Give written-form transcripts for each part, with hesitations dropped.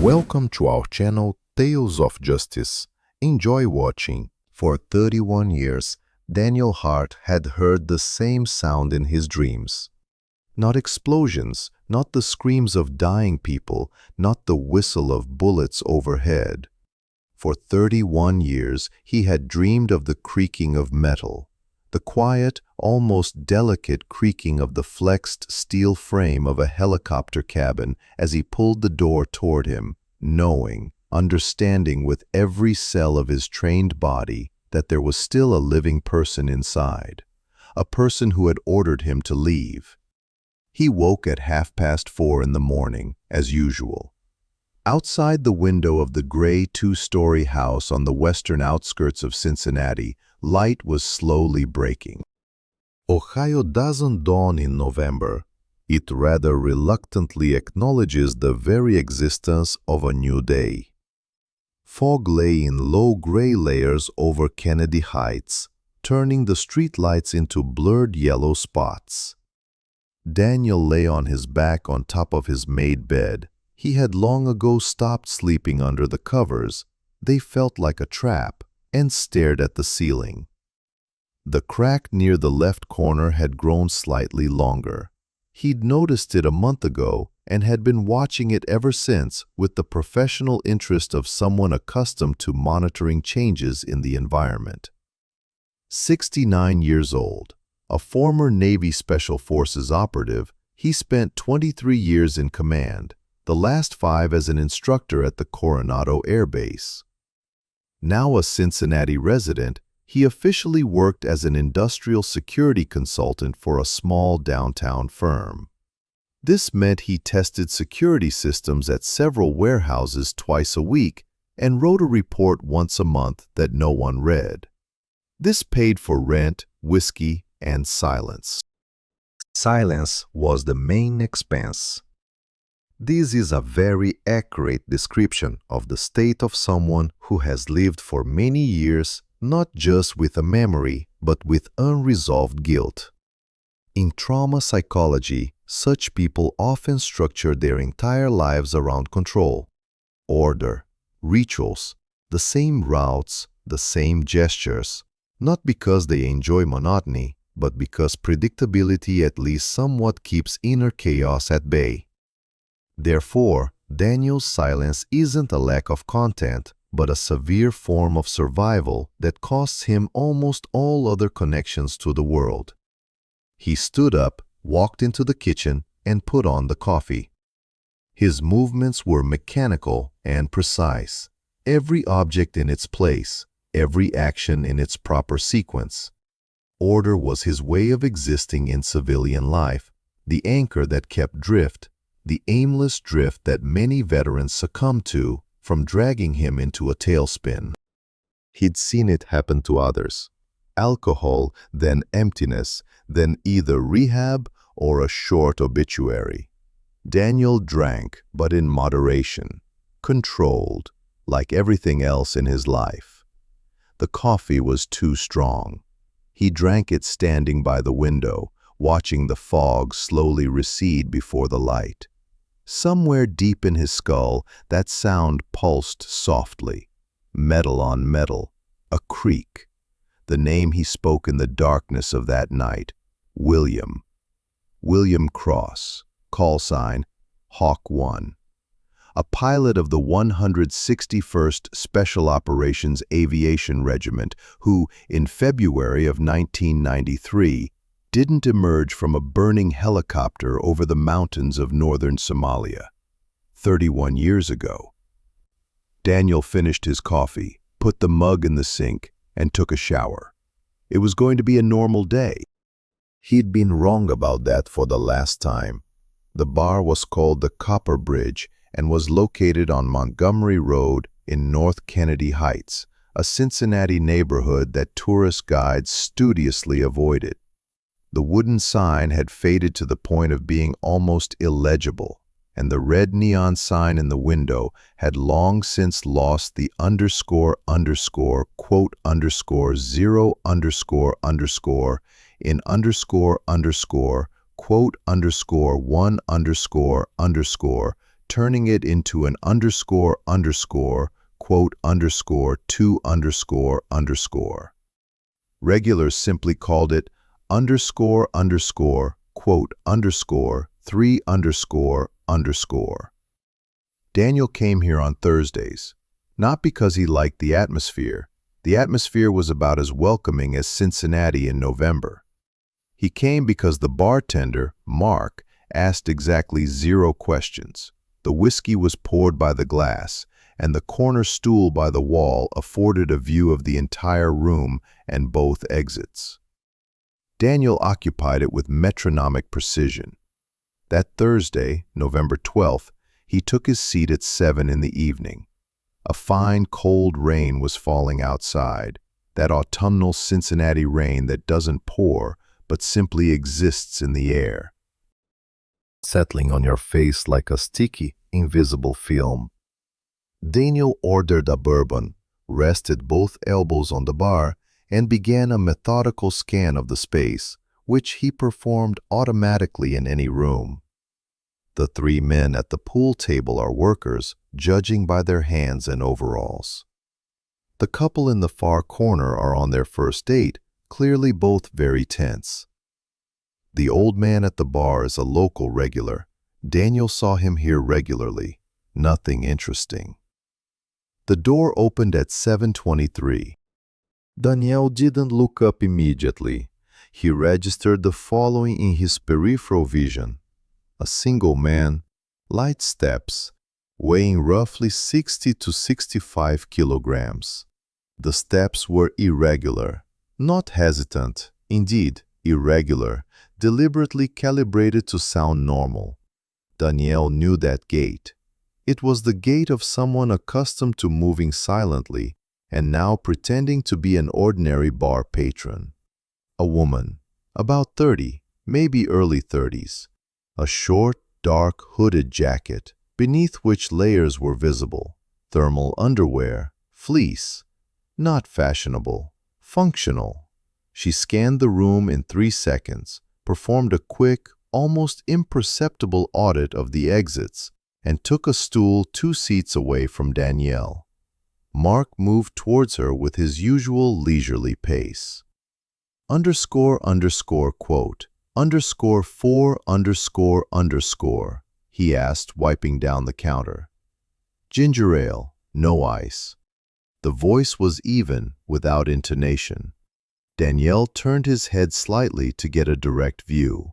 Welcome to our channel Tales of Justice. Enjoy watching. For 31 years, Daniel Hart had heard the same sound in his dreams. Not explosions, not the screams of dying people, not the whistle of bullets overhead. For 31 years, he had dreamed of the creaking of metal, the quiet, almost delicate creaking of the flexed steel frame of a helicopter cabin as he pulled the door toward him, knowing, understanding with every cell of his trained body that there was still a living person inside, a person who had ordered him to leave. He woke at 4:30 in the morning, as usual. Outside the window of the gray two-story house on the western outskirts of Cincinnati, light was slowly breaking. Ohio doesn't dawn in November. It rather reluctantly acknowledges the very existence of a new day. Fog lay in low gray layers over Kennedy Heights, turning the streetlights into blurred yellow spots. Daniel lay on his back on top of his made bed. He had long ago stopped sleeping under the covers. They felt like a trap, and stared at the ceiling. The crack near the left corner had grown slightly longer. He'd noticed it a month ago and had been watching it ever since with the professional interest of someone accustomed to monitoring changes in the environment. 69 years old, a former Navy Special Forces operative, he spent 23 years in command, the last 5 as an instructor at the Coronado Air Base. Now a Cincinnati resident, he officially worked as an industrial security consultant for a small downtown firm. This meant he tested security systems at several warehouses twice a week and wrote a report once a month that no one read. This paid for rent, whiskey, and silence. Silence was the main expense. This is a very accurate description of the state of someone who has lived for many years not just with a memory, but with unresolved guilt. In trauma psychology, such people often structure their entire lives around control, order, rituals, the same routes, the same gestures, not because they enjoy monotony, but because predictability at least somewhat keeps inner chaos at bay. Therefore, Daniel's silence isn't a lack of content, but a severe form of survival that costs him almost all other connections to the world. He stood up, walked into the kitchen, and put on the coffee. His movements were mechanical and precise, every object in its place, every action in its proper sequence. Order was his way of existing in civilian life, the anchor that kept drift, the aimless drift that many veterans succumb to, from dragging him into a tailspin. He'd seen it happen to others. Alcohol, then emptiness, then either rehab or a short obituary. Daniel drank, but in moderation, controlled, like everything else in his life. The coffee was too strong. He drank it standing by the window, watching the fog slowly recede before the light. Somewhere deep in his skull, that sound pulsed softly, metal on metal, a creak. The name he spoke in the darkness of that night, William. William Cross, call sign, Hawk 1. A pilot of the 161st Special Operations Aviation Regiment who, in February of 1993, didn't emerge from a burning helicopter over the mountains of northern Somalia. 31 years ago. Daniel finished his coffee, put the mug in the sink, and took a shower. It was going to be a normal day. He'd been wrong about that for the last time. The bar was called the Copper Bridge and was located on Montgomery Road in North Kennedy Heights, a Cincinnati neighborhood that tourist guides studiously avoided. The wooden sign had faded to the point of being almost illegible, and the red neon sign in the window had long since lost the ___, quote _0 _ in ___, quote _1 _ turning it into an underscore underscore, quote underscore 2 underscore underscore. Regulars simply called it underscore underscore, quote underscore 3 underscore underscore. Daniel came here on Thursdays, not because he liked the atmosphere. The atmosphere was about as welcoming as Cincinnati in November. He came because the bartender, Mark, asked exactly 0 questions. The whiskey was poured by the glass, and the corner stool by the wall afforded a view of the entire room and both exits. Daniel occupied it with metronomic precision. That Thursday, November 12th, he took his seat at 7 in the evening. A fine, cold rain was falling outside, that autumnal Cincinnati rain that doesn't pour, but simply exists in the air, settling on your face like a sticky, invisible film. Daniel ordered a bourbon, rested both elbows on the bar, and began a methodical scan of the space, which he performed automatically in any room. The 3 men at the pool table are workers, judging by their hands and overalls. The couple in the far corner are on their first date, clearly both very tense. The old man at the bar is a local regular. Daniel saw him here regularly. Nothing interesting. The door opened at 7:23. Daniel didn't look up immediately. He registered the following in his peripheral vision. A single man, light steps, weighing roughly 60 to 65 kilograms. The steps were irregular, not hesitant, indeed irregular, deliberately calibrated to sound normal. Daniel knew that gait. It was the gait of someone accustomed to moving silently and now pretending to be an ordinary bar patron. A woman, about 30, maybe early 30s. A short, dark, hooded jacket, beneath which layers were visible. Thermal underwear, fleece. Not fashionable, functional. She scanned the room in 3 seconds, performed a quick, almost imperceptible audit of the exits, and took a stool 2 seats away from Danielle. Mark moved towards her with his usual leisurely pace. Underscore underscore quote. Underscore 4 underscore underscore, he asked, wiping down the counter. Ginger ale, no ice. The voice was even, without intonation. Daniel turned his head slightly to get a direct view.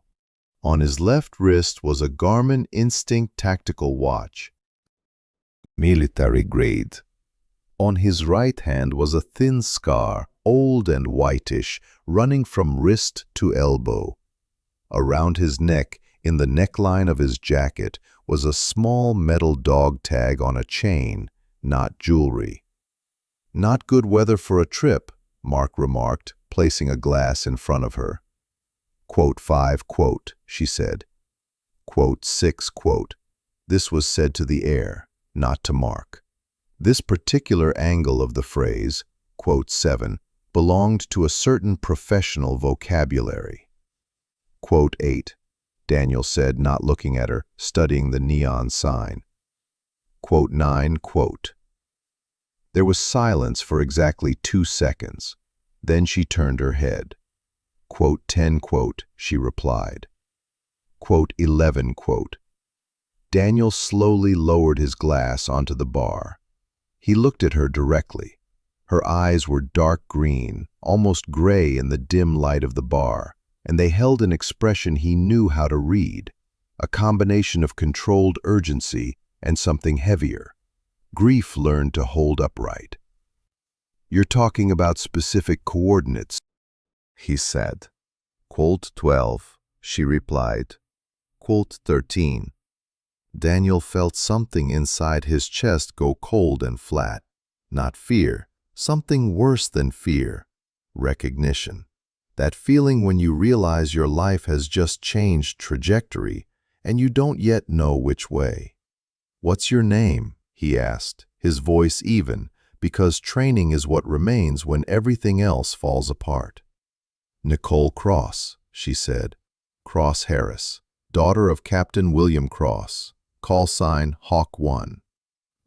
On his left wrist was a Garmin Instinct tactical watch, military grade. On his right hand was a thin scar, old and whitish, running from wrist to elbow. Around his neck, in the neckline of his jacket, was a small metal dog tag on a chain, not jewelry. Not good weather for a trip, Mark remarked, placing a glass in front of her. Quote 5, quote, she said. Quote 6, quote. This was said to the air, not to Mark. This particular angle of the phrase, quote 7, belonged to a certain professional vocabulary. Quote 8, Daniel said, not looking at her, studying the neon sign. Quote 9, quote. There was silence for exactly 2 seconds. Then she turned her head. Quote 10, quote, she replied. Quote 11, quote. Daniel slowly lowered his glass onto the bar. He looked at her directly. Her eyes were dark green, almost gray in the dim light of the bar, and they held an expression he knew how to read, a combination of controlled urgency and something heavier. Grief learned to hold upright. You're talking about specific coordinates, he said. Quote 12, she replied. Quote 13. Daniel felt something inside his chest go cold and flat. Not fear, something worse than fear. Recognition. That feeling when you realize your life has just changed trajectory and you don't yet know which way. What's your name? He asked, his voice even, because training is what remains when everything else falls apart. Nicole Cross, she said. Cross Harris, daughter of Captain William Cross, call sign Hawk 1.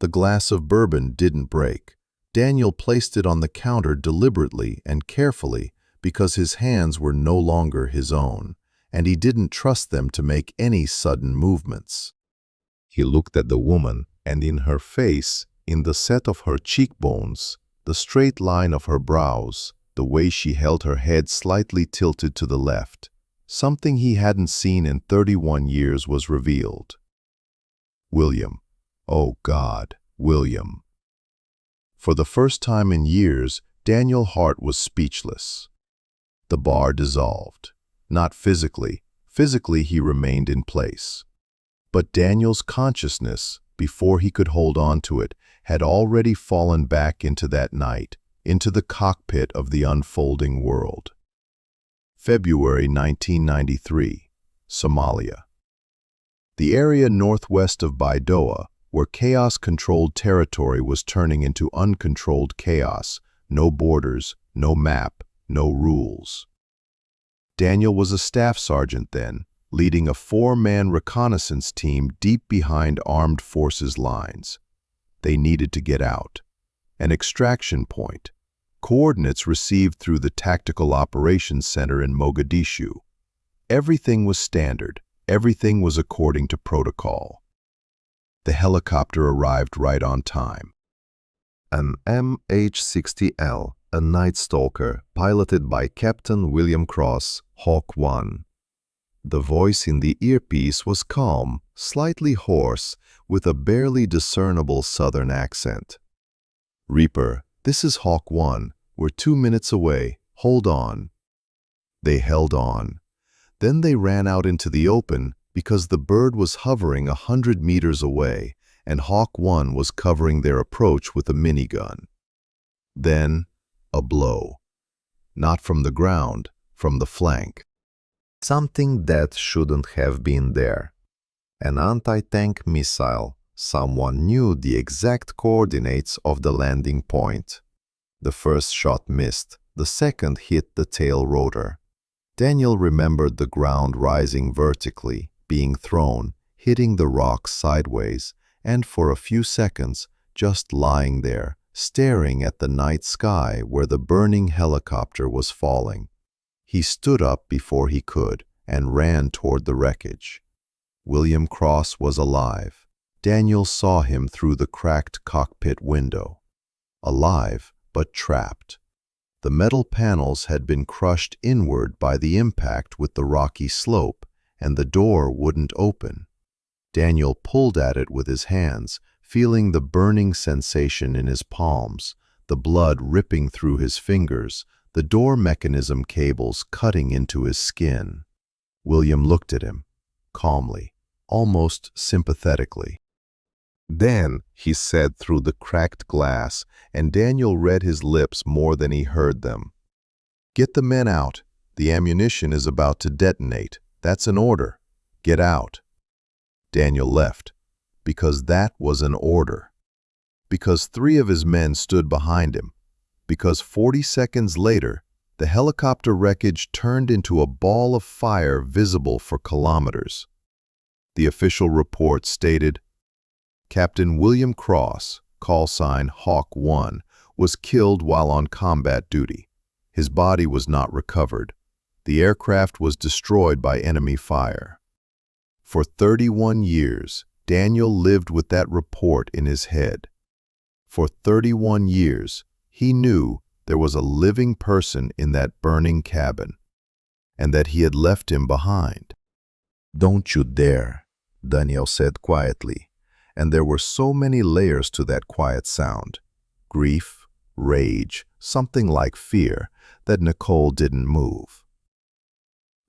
The glass of bourbon didn't break. Daniel placed it on the counter deliberately and carefully because his hands were no longer his own, and he didn't trust them to make any sudden movements. He looked at the woman, and in her face, in the set of her cheekbones, the straight line of her brows, the way she held her head slightly tilted to the left, something he hadn't seen in 31 years was revealed. William. Oh God, William. For the first time in years, Daniel Hart was speechless. The bar dissolved. Not physically. Physically he remained in place. But Daniel's consciousness, before he could hold on to it, had already fallen back into that night, into the cockpit of the unfolding world. February 1993, Somalia. The area northwest of Baidoa, where chaos-controlled territory was turning into uncontrolled chaos, no borders, no map, no rules. Daniel was a staff sergeant then, leading a 4-man reconnaissance team deep behind armed forces lines. They needed to get out. An extraction point. Coordinates received through the Tactical Operations Center in Mogadishu. Everything was standard. Everything was according to protocol. The helicopter arrived right on time. An MH-60L, a Night Stalker, piloted by Captain William Cross, Hawk 1. The voice in the earpiece was calm, slightly hoarse, with a barely discernible southern accent. "Reaper, this is Hawk 1. We're 2 minutes away. Hold on." They held on. Then they ran out into the open because the bird was hovering 100 meters away and Hawk 1 was covering their approach with a minigun. Then, a blow. Not from the ground, from the flank. Something that shouldn't have been there. An anti-tank missile. Someone knew the exact coordinates of the landing point. The first shot missed. The second hit the tail rotor. Daniel remembered the ground rising vertically, being thrown, hitting the rocks sideways, and for a few seconds just lying there, staring at the night sky where the burning helicopter was falling. He stood up before he could and ran toward the wreckage. William Cross was alive. Daniel saw him through the cracked cockpit window. Alive, but trapped. The metal panels had been crushed inward by the impact with the rocky slope, and the door wouldn't open. Daniel pulled at it with his hands, feeling the burning sensation in his palms, the blood ripping through his fingers, the door mechanism cables cutting into his skin. William looked at him, calmly, almost sympathetically. "Dan," he said through the cracked glass, and Daniel read his lips more than he heard them. "Get the men out. The ammunition is about to detonate. That's an order. Get out." Daniel left, because that was an order. Because 3 of his men stood behind him. Because 40 seconds later, the helicopter wreckage turned into a ball of fire visible for kilometers. The official report stated, Captain William Cross, call sign Hawk 1, was killed while on combat duty. His body was not recovered. The aircraft was destroyed by enemy fire. For 31 years, Daniel lived with that report in his head. For 31 years, he knew there was a living person in that burning cabin, and that he had left him behind. "Don't you dare," Daniel said quietly, and there were so many layers to that quiet sound. Grief, rage, something like fear, that Nicole didn't move.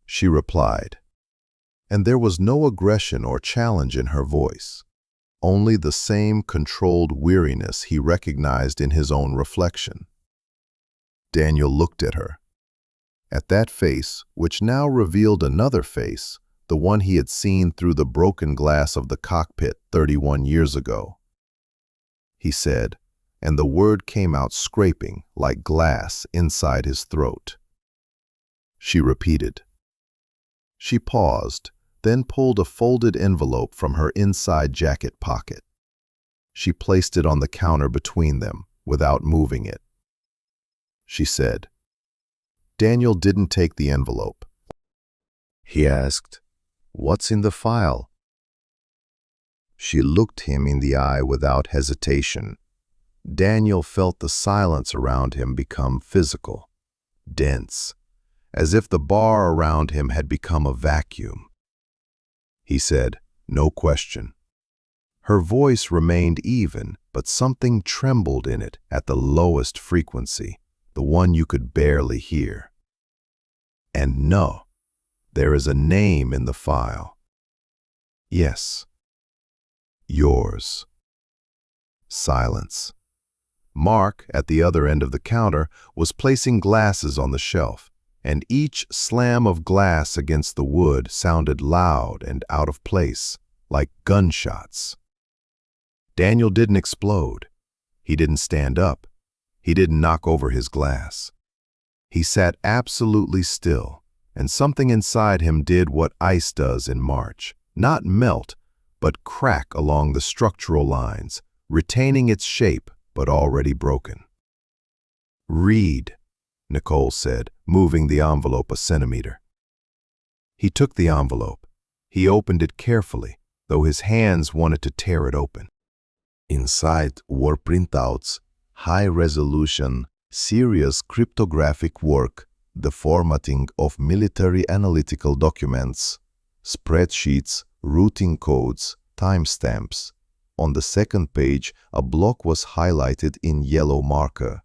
She replied, and there was no aggression or challenge in her voice, only the same controlled weariness he recognized in his own reflection. Daniel looked at her. At that face, which now revealed another face, the one he had seen through the broken glass of the cockpit 31 years ago. He said, and the word came out scraping like glass inside his throat. She repeated. She paused, then pulled a folded envelope from her inside jacket pocket. She placed it on the counter between them, without moving it. She said, Daniel didn't take the envelope. He asked, "What's in the file?" She looked him in the eye without hesitation. Daniel felt the silence around him become physical, dense, as if the bar around him had become a vacuum. He said, "No question." Her voice remained even, but something trembled in it at the lowest frequency, the one you could barely hear. "And no, there is a name in the file." "Yes." "Yours." Silence. Mark, at the other end of the counter, was placing glasses on the shelf, and each slam of glass against the wood sounded loud and out of place, like gunshots. Daniel didn't explode. He didn't stand up. He didn't knock over his glass. He sat absolutely still, and something inside him did what ice does in March, not melt, but crack along the structural lines, retaining its shape but already broken. "Read," Nicole said, moving the envelope a centimeter. He took the envelope. He opened it carefully, though his hands wanted to tear it open. Inside were printouts, high-resolution, serious cryptographic work, the formatting of military analytical documents, spreadsheets, routing codes, timestamps. On the second page, a block was highlighted in yellow marker.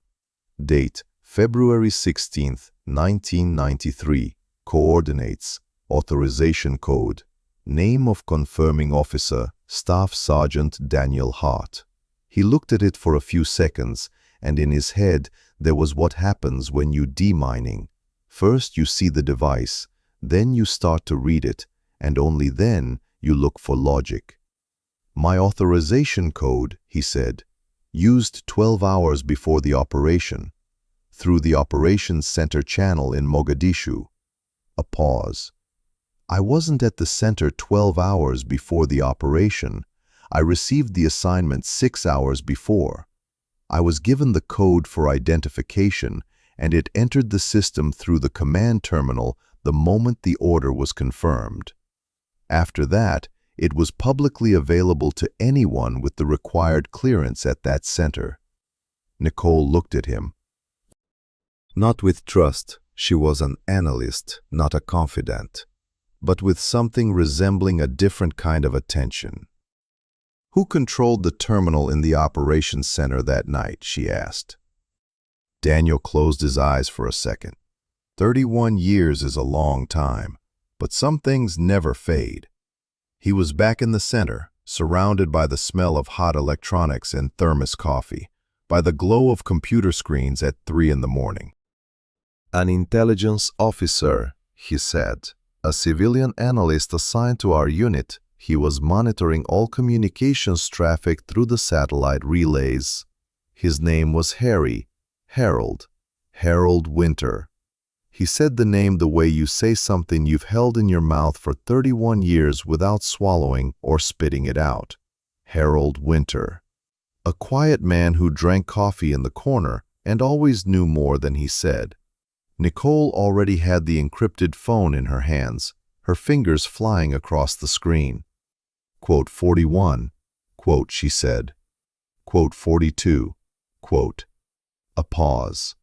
Date, February 16, 1993. Coordinates, authorization code. Name of confirming officer, Staff Sergeant Daniel Hart. He looked at it for a few seconds, and in his head there was what happens when you demining. First you see the device, then you start to read it, and only then you look for logic. "My authorization code," he said, "used 12 hours before the operation, through the operations center channel in Mogadishu." A pause. "I wasn't at the center 12 hours before the operation. I received the assignment 6 hours before. I was given the code for identification, and it entered the system through the command terminal the moment the order was confirmed. After that, it was publicly available to anyone with the required clearance at that center." Nicole looked at him. Not with trust. She was an analyst, not a confidant, but with something resembling a different kind of attention. "Who controlled the terminal in the operations center that night?" she asked. Daniel closed his eyes for a second. 31 years is a long time, but some things never fade. He was back in the center, surrounded by the smell of hot electronics and thermos coffee, by the glow of computer screens at 3 in the morning. "An intelligence officer," he said, "a civilian analyst assigned to our unit. He was monitoring all communications traffic through the satellite relays. His name was Harold Winter. He said the name the way you say something you've held in your mouth for 31 years without swallowing or spitting it out. Harold Winter. A quiet man who drank coffee in the corner and always knew more than he said." Nicole already had the encrypted phone in her hands, her fingers flying across the screen. Quote 41, quote, she said. Quote 42, quote. A pause.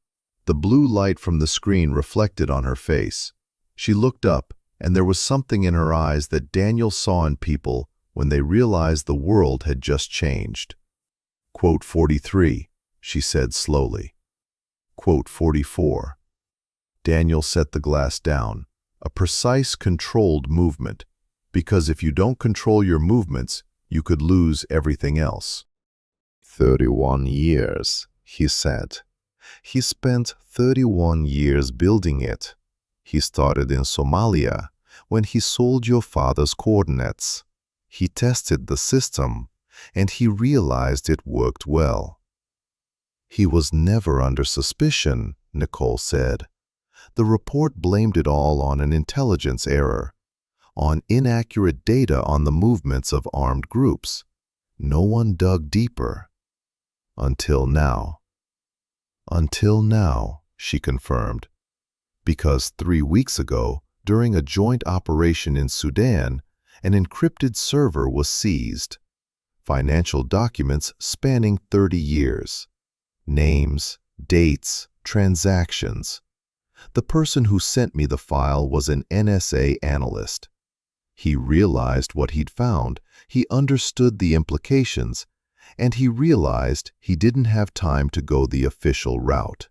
The blue light from the screen reflected on her face. She looked up, and there was something in her eyes that Daniel saw in people when they realized the world had just changed. Quote 43, she said slowly. Quote 44. Daniel set the glass down, a precise, controlled movement, because if you don't control your movements, you could lose everything else. 31 years, he said. He spent 31 years building it. He started in Somalia when he sold your father's coordinates. He tested the system, and he realized it worked well. He was never under suspicion, Nicole said. The report blamed it all on an intelligence error. on inaccurate data on the movements of armed groups. No one dug deeper. Until now. Until now, she confirmed. Because 3 weeks ago, during a joint operation in Sudan, an encrypted server was seized. Financial documents spanning 30 years. Names, dates, transactions. The person who sent me the file was an NSA analyst. He realized what he'd found, he understood the implications, and he realized he didn't have time to go the official route.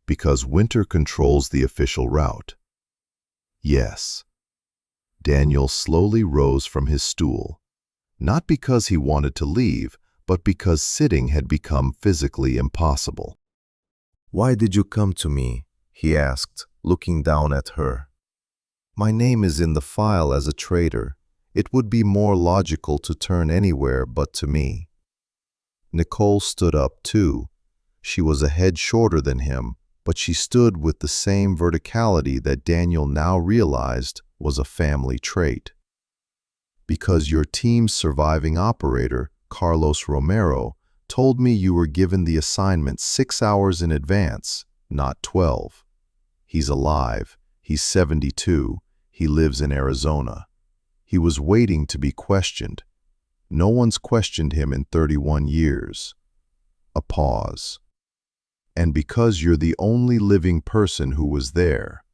Because Winter controls the official route. Yes. Daniel slowly rose from his stool, not because he wanted to leave, but because sitting had become physically impossible. "Why did you come to me?" he asked, looking down at her. "My name is in the file as a traitor. It would be more logical to turn anywhere but to me." Nicole stood up too. She was a head shorter than him, but she stood with the same verticality that Daniel now realized was a family trait. "Because your team's surviving operator, Carlos Romero, told me you were given the assignment 6 hours in advance, not 12. He's alive. He's 72. He lives in Arizona. He was waiting to be questioned. No one's questioned him in 31 years. A pause. And because you're the only living person who was there,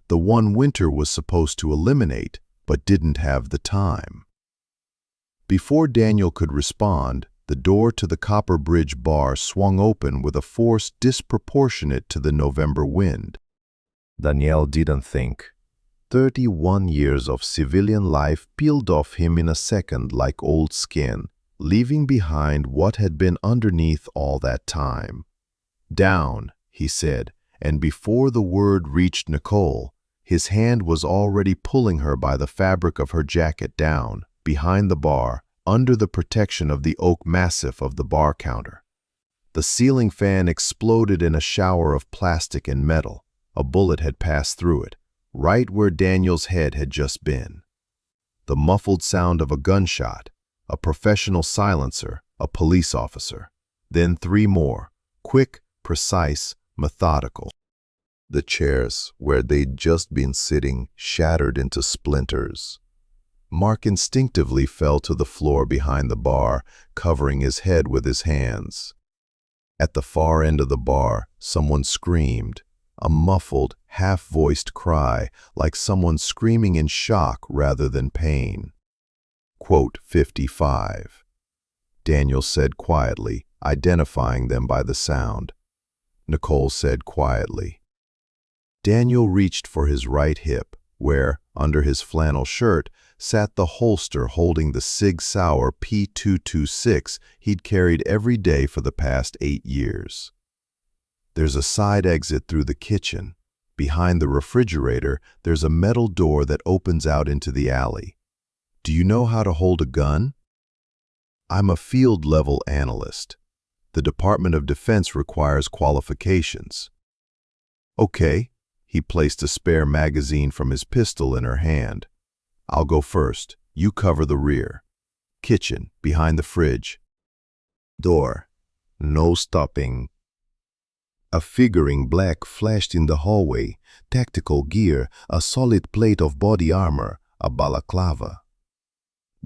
the one Winter was supposed to eliminate, but didn't have the time." Before Daniel could respond, the door to the Copper Bridge bar swung open with a force disproportionate to the November wind. Daniel didn't think. 31 years of civilian life peeled off him in a second like old skin, leaving behind what had been underneath all that time. "Down," he said, and before the word reached Nicole, his hand was already pulling her by the fabric of her jacket down, behind the bar, under the protection of the oak massif of the bar counter. The ceiling fan exploded in a shower of plastic and metal. A bullet had passed through it, right where Daniel's head had just been. The muffled sound of a gunshot, a professional silencer, a police officer. Then 3 more, quick, precise, methodical. The chairs, where they'd just been sitting, shattered into splinters. Mark instinctively fell to the floor behind the bar, covering his head with his hands. At the far end of the bar, someone screamed, a muffled, half-voiced cry, like someone screaming in shock rather than pain. Quote 55. Daniel said quietly, identifying them by the sound. Nicole said quietly. Daniel reached for his right hip, where, under his flannel shirt, sat the holster holding the Sig Sauer P226 he'd carried every day for the past 8 years. There's a side exit through the kitchen. Behind the refrigerator, there's a metal door that opens out into the alley. Do you know how to hold a gun? I'm a field-level analyst. The Department of Defense requires qualifications. Okay. He placed a spare magazine from his pistol in her hand. I'll go first. You cover the rear. Kitchen, behind the fridge. Door. No stopping. A figure in black flashed in the hallway, tactical gear, a solid plate of body armor, a balaclava.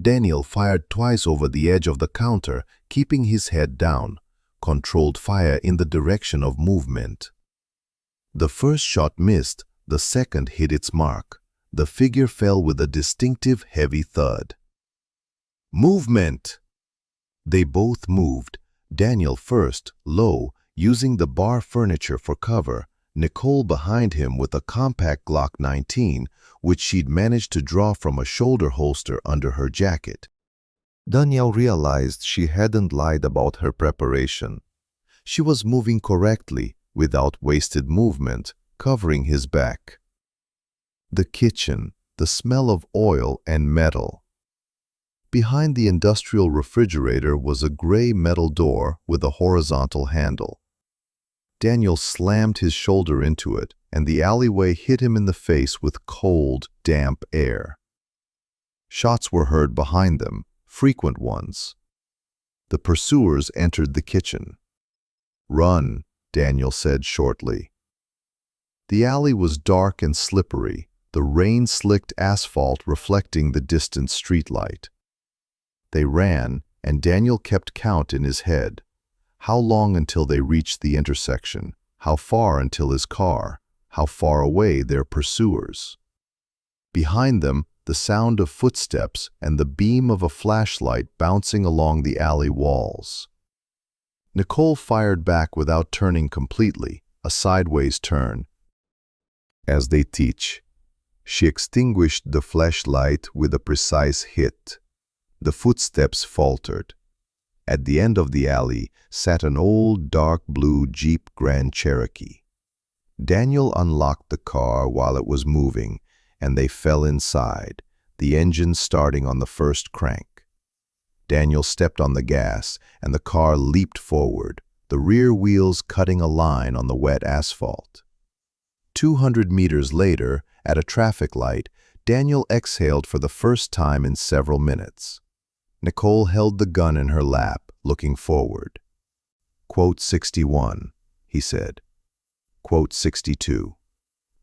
Daniel fired twice over the edge of the counter, keeping his head down, controlled fire in the direction of movement. The first shot missed, the second hit its mark. The figure fell with a distinctive heavy thud. Movement! They both moved, Daniel first, low, using the bar furniture for cover, Nicole behind him with a compact Glock 19, which she'd managed to draw from a shoulder holster under her jacket. Daniel realized she hadn't lied about her preparation. She was moving correctly, without wasted movement, covering his back. The kitchen, the smell of oil and metal. Behind the industrial refrigerator was a gray metal door with a horizontal handle. Daniel slammed his shoulder into it, and the alleyway hit him in the face with cold, damp air. Shots were heard behind them, frequent ones. The pursuers entered the kitchen. "Run," Daniel said shortly. The alley was dark and slippery, the rain-slicked asphalt reflecting the distant streetlight. They ran, and Daniel kept count in his head. How long until they reached the intersection? How far until his car? How far away their pursuers? Behind them, the sound of footsteps and the beam of a flashlight bouncing along the alley walls. Nicole fired back without turning completely, a sideways turn. As they teach, she extinguished the flashlight with a precise hit. The footsteps faltered. At the end of the alley sat an old dark blue Jeep Grand Cherokee. Daniel unlocked the car while it was moving, and they fell inside, the engine starting on the first crank. Daniel stepped on the gas, and the car leaped forward, the rear wheels cutting a line on the wet asphalt. 200 meters later, at a traffic light, Daniel exhaled for the first time in several minutes. Nicole held the gun in her lap, looking forward. "Quote 61, he said. Quote 62.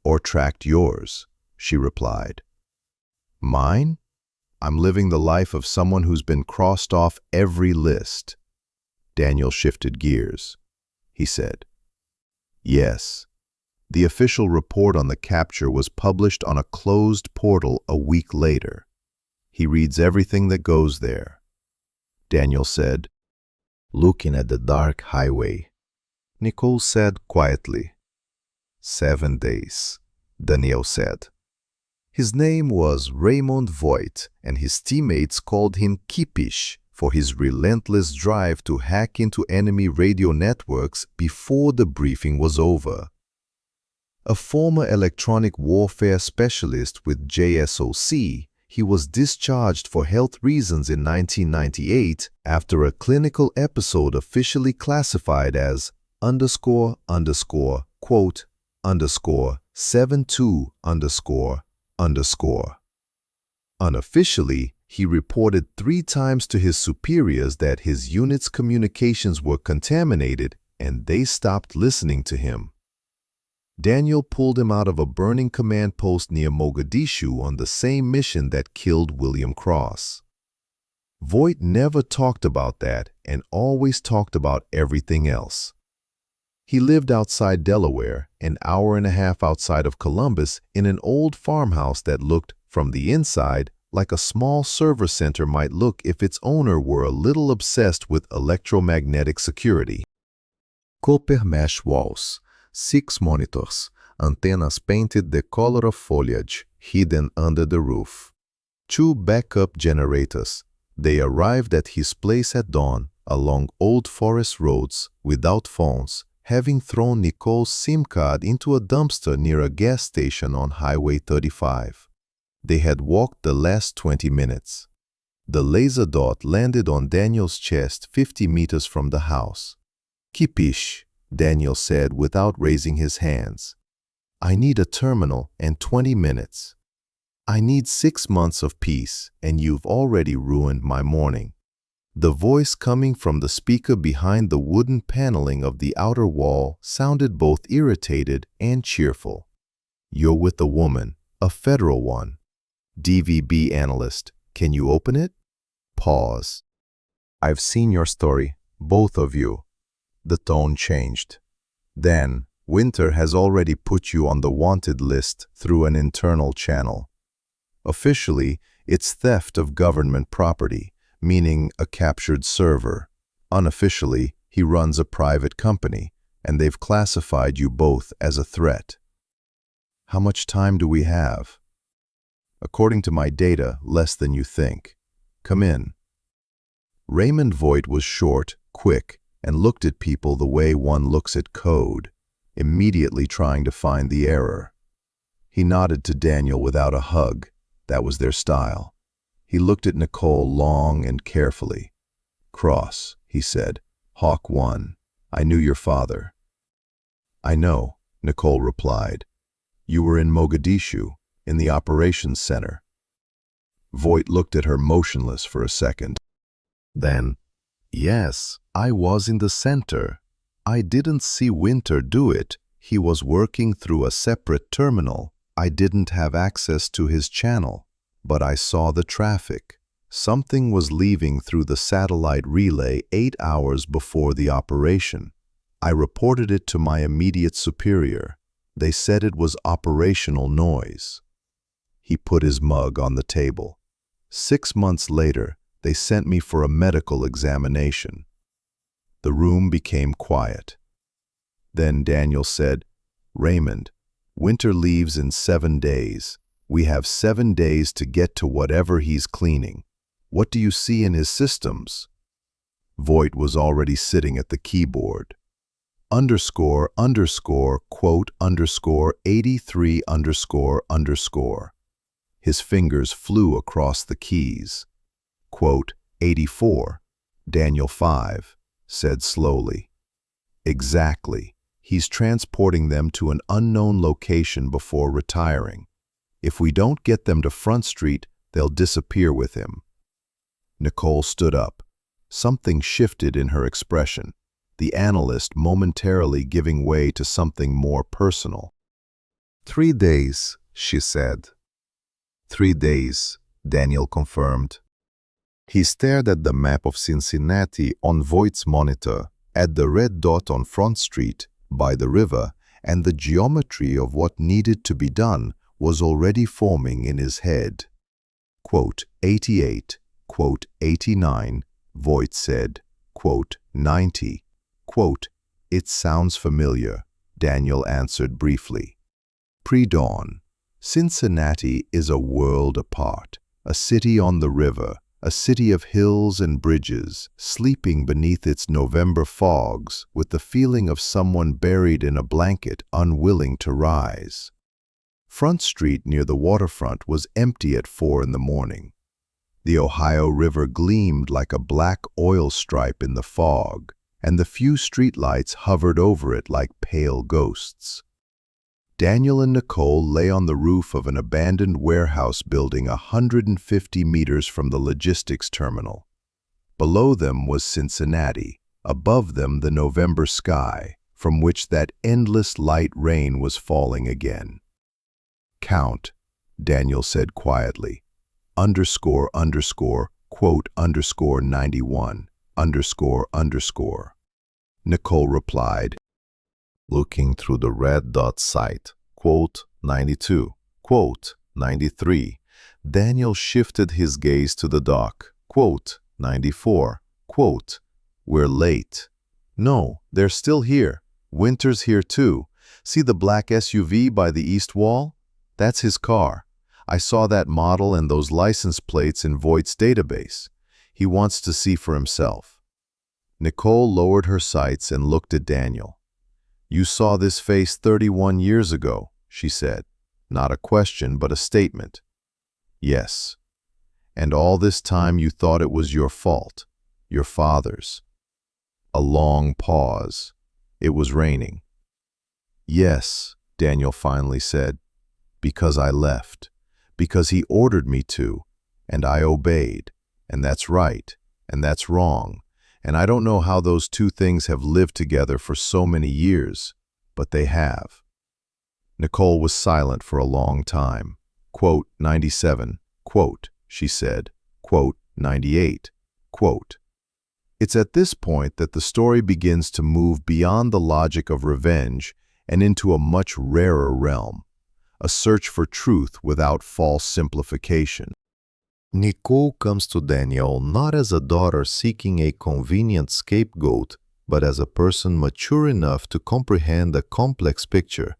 "Or tracked yours," she replied. "Mine? I'm living the life of someone who's been crossed off every list." Daniel shifted gears. He said, "Yes. The official report on the capture was published on a closed portal a week later. He reads everything that goes there." Daniel said, looking at the dark highway. Nicole said quietly, 7 days, Daniel said. His name was Raymond Voigt, and his teammates called him Kipish for his relentless drive to hack into enemy radio networks before the briefing was over. A former electronic warfare specialist with JSOC, he was discharged for health reasons in 1998 after a clinical episode officially classified as __quote _72__. Unofficially, he reported 3 times to his superiors that his unit's communications were contaminated and they stopped listening to him. Daniel pulled him out of a burning command post near Mogadishu on the same mission that killed William Cross. Voigt never talked about that and always talked about everything else. He lived outside Delaware, an hour and a half outside of Columbus, in an old farmhouse that looked, from the inside, like a small server center might look if its owner were a little obsessed with electromagnetic security. Copper mesh walls, 6 monitors, antennas painted the color of foliage, hidden under the roof. 2 backup generators. They arrived at his place at dawn, along old forest roads, without phones, having thrown Nicole's SIM card into a dumpster near a gas station on Highway 35. They had walked the last 20 minutes. The laser dot landed on Daniel's chest 50 meters from the house. "Kipish," Daniel said without raising his hands. "I need a terminal and 20 minutes. I need 6 months of peace, and you've already ruined my morning." The voice coming from the speaker behind the wooden paneling of the outer wall sounded both irritated and cheerful. "You're with a woman, a federal one. DVB analyst, can you open it?" Pause. "I've seen your story, both of you." The tone changed. "Then, Winter has already put you on the wanted list through an internal channel. Officially, it's theft of government property, meaning a captured server. Unofficially, he runs a private company, and they've classified you both as a threat." "How much time do we have?" "According to my data, less than you think. Come in." Raymond Voigt was short, quick, and looked at people the way one looks at code, immediately trying to find the error. He nodded to Daniel without a hug. That was their style. He looked at Nicole long and carefully. "Cross," he said. "Hawk 1. I knew your father." I know, Nicole replied. You were in Mogadishu, in the operations center. Voight looked at her motionless for a second. Then, yes, I was in the center. I didn't see Winter do it. He was working through a separate terminal. I didn't have access to his channel, but I saw the traffic. Something was leaving through the satellite relay 8 hours before the operation. I reported it to my immediate superior. They said it was operational noise. He put his mug on the table. 6 months later, they sent me for a medical examination. The room became quiet. Then Daniel said, Raymond, Winter leaves in 7 days. We have 7 days to get to whatever he's cleaning. What do you see in his systems? Voight was already sitting at the keyboard. ___, quote _ 83 ___. His fingers flew across the keys. Quote 84, Daniel 5, said slowly. Exactly. He's transporting them to an unknown location before retiring. If we don't get them to Front Street, they'll disappear with him. Nicole stood up. Something shifted in her expression, the analyst momentarily giving way to something more personal. 3 days, she said. 3 days, Daniel confirmed. He stared at the map of Cincinnati on Voight's monitor, at the red dot on Front Street, by the river, and the geometry of what needed to be done was already forming in his head. Quote 88, quote 89, Voight said, quote 90, quote, it sounds familiar, Daniel answered briefly. Pre-dawn. Cincinnati is a world apart, a city on the river, a city of hills and bridges, sleeping beneath its November fogs with the feeling of someone buried in a blanket unwilling to rise. Front Street near the waterfront was empty at 4 in the morning. The Ohio River gleamed like a black oil stripe in the fog, and the few streetlights hovered over it like pale ghosts. Daniel and Nicole lay on the roof of an abandoned warehouse building 150 meters from the logistics terminal. Below them was Cincinnati, above them the November sky, from which that endless light rain was falling again. Count, Daniel said quietly, ___, quote _91, ___. Nicole replied, looking through the red dot sight, quote 92, quote 93. Daniel shifted his gaze to the dock, quote 94, quote, we're late. No, they're still here. Winter's here too. See the black SUV by the east wall? That's his car. I saw that model and those license plates in Voight's database. He wants to see for himself. Nicole lowered her sights and looked at Daniel. You saw this face 31 years ago, she said. Not a question, but a statement. Yes. And all this time you thought it was your fault, your father's. A long pause. It was raining. Yes, Daniel finally said, because I left, because he ordered me to, and I obeyed, and that's right, and that's wrong. And I don't know how those two things have lived together for so many years, but they have. Nicole was silent for a long time. Quote 97, quote, she said, quote 98, quote. It's at this point that the story begins to move beyond the logic of revenge and into a much rarer realm, a search for truth without false simplification. Nicole comes to Daniel not as a daughter seeking a convenient scapegoat, but as a person mature enough to comprehend a complex picture.